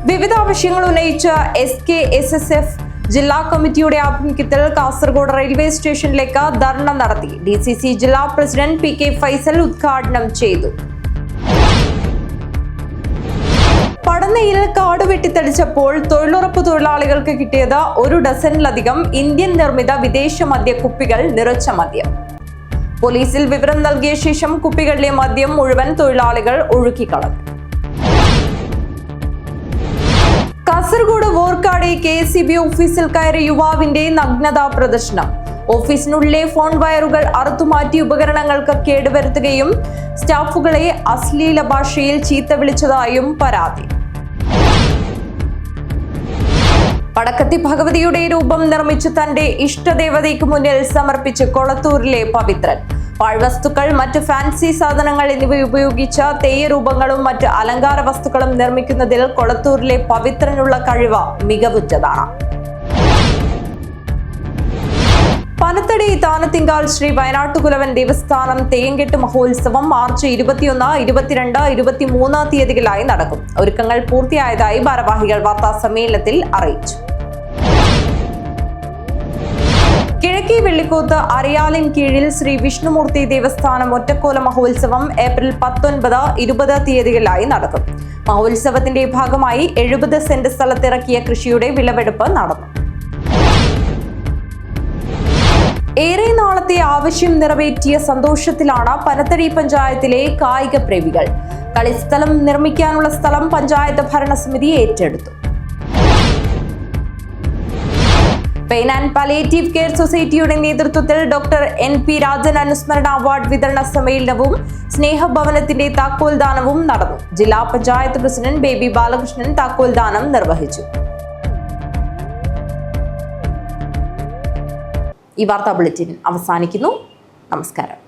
വിവിധ ആവശ്യങ്ങൾ ഉന്നയിച്ച SKSSF ജില്ലാ കമ്മിറ്റിയുടെ ആഭിമുഖ്യത്തിൽ കാസർഗോഡ് റെയിൽവേ സ്റ്റേഷനിലേക്ക് ധർണ നടത്തി. DCC ജില്ലാ പ്രസിഡന്റ് PK ഫൈസൽ ഉദ്ഘാടനം ചെയ്തു. പടന്നയിൽ കാട് വെട്ടിത്തെളിച്ചപ്പോൾ തൊഴിലുറപ്പ് തൊഴിലാളികൾക്ക് കിട്ടിയത് 1 ഡസനിലധികം ഇന്ത്യൻ നിർമ്മിത വിദേശ മദ്യ കുപ്പികൾ നിറച്ച മദ്യം. പോലീസിൽ വിവരം നൽകിയ ശേഷം കുപ്പികളിലെ മദ്യം മുഴുവൻ തൊഴിലാളികൾ ഒഴുക്കിക്കളഞ്ഞു. കാസർഗോഡ് വോർക്കാട് KSEB ഓഫീസിൽ കയറിയ യുവാവിന്റെ നഗ്നതാ പ്രദർശനം. ഓഫീസിനുള്ളിലെ ഫോൺ വയറുകൾ അറുത്തുമാറ്റി ഉപകരണങ്ങൾക്ക് കേടുവരുത്തുകയും സ്റ്റാഫുകളെ അശ്ലീല ഭാഷയിൽ ചീത്ത വിളിച്ചതായും പരാതി. പടക്കത്തി ഭഗവതിയുടെ രൂപം നിർമ്മിച്ച് തന്റെ ഇഷ്ടദേവതയ്ക്ക് മുന്നിൽ സമർപ്പിച്ച് കൊളത്തൂരിലെ പവിത്രൻ. പാഴ്വസ്തുക്കൾ, മറ്റ് ഫാൻസി സാധനങ്ങൾ എന്നിവ ഉപയോഗിച്ച തെയ്യരൂപങ്ങളും മറ്റ് അലങ്കാര വസ്തുക്കളും നിർമ്മിക്കുന്നതിൽ കൊളത്തൂരിലെ പവിത്രനുള്ള കഴിവ് മികവുറ്റതാണ്. പനത്തടി താനത്തിങ്കാൽ ശ്രീ വയനാട്ടുകുലവൻ ദേവസ്ഥാനം തെയ്യംകെട്ട് മഹോത്സവം മാർച്ച് 21, 22, 23 തീയതികളിലായി നടക്കും. ഒരുക്കങ്ങൾ പൂർത്തിയായതായി ഭാരവാഹികൾ വാർത്താ സമ്മേളനത്തിൽ അറിയിച്ചു. കിഴക്കേ വെള്ളിക്കോത്ത് അറിയാലിൻ കീഴിൽ ശ്രീ വിഷ്ണുമൂർത്തി ദേവസ്ഥാനം ഒറ്റക്കോല മഹോത്സവം ഏപ്രിൽ 19, 20 തീയതികളിലായി നടക്കും. മഹോത്സവത്തിന്റെ ഭാഗമായി 70 സെന്റ് സ്ഥലത്തിറക്കിയ കൃഷിയുടെ വിളവെടുപ്പ് നടന്നു. ഏറെ നാളത്തെ ആവശ്യം നിറവേറ്റിയ സന്തോഷത്തിലാണ് പനത്തടി പഞ്ചായത്തിലെ കായിക പ്രേമികൾ. കളിസ്ഥലം നിർമ്മിക്കാനുള്ള സ്ഥലം പഞ്ചായത്ത് ഭരണസമിതി ഏറ്റെടുത്തു. പെയിൻ ആൻഡ് പാലിയേറ്റീവ് കെയർ സൊസൈറ്റിയുടെ നേതൃത്വത്തിൽ ഡോക്ടർ NP രാജൻ അനുസ്മരണ അവാർഡ് വിതരണ സമ്മേളനവും സ്നേഹഭവനത്തിന്റെ താക്കോൽദാനവും നടന്നു. ജില്ലാ പഞ്ചായത്ത് പ്രസിഡന്റ് ബേബി ബാലകൃഷ്ണൻ താക്കോൽദാനം നിർവഹിച്ചു. ഈ വാർത്താ ബുള്ളറ്റിൻ അവസാനിക്കുന്നു. നമസ്കാരം.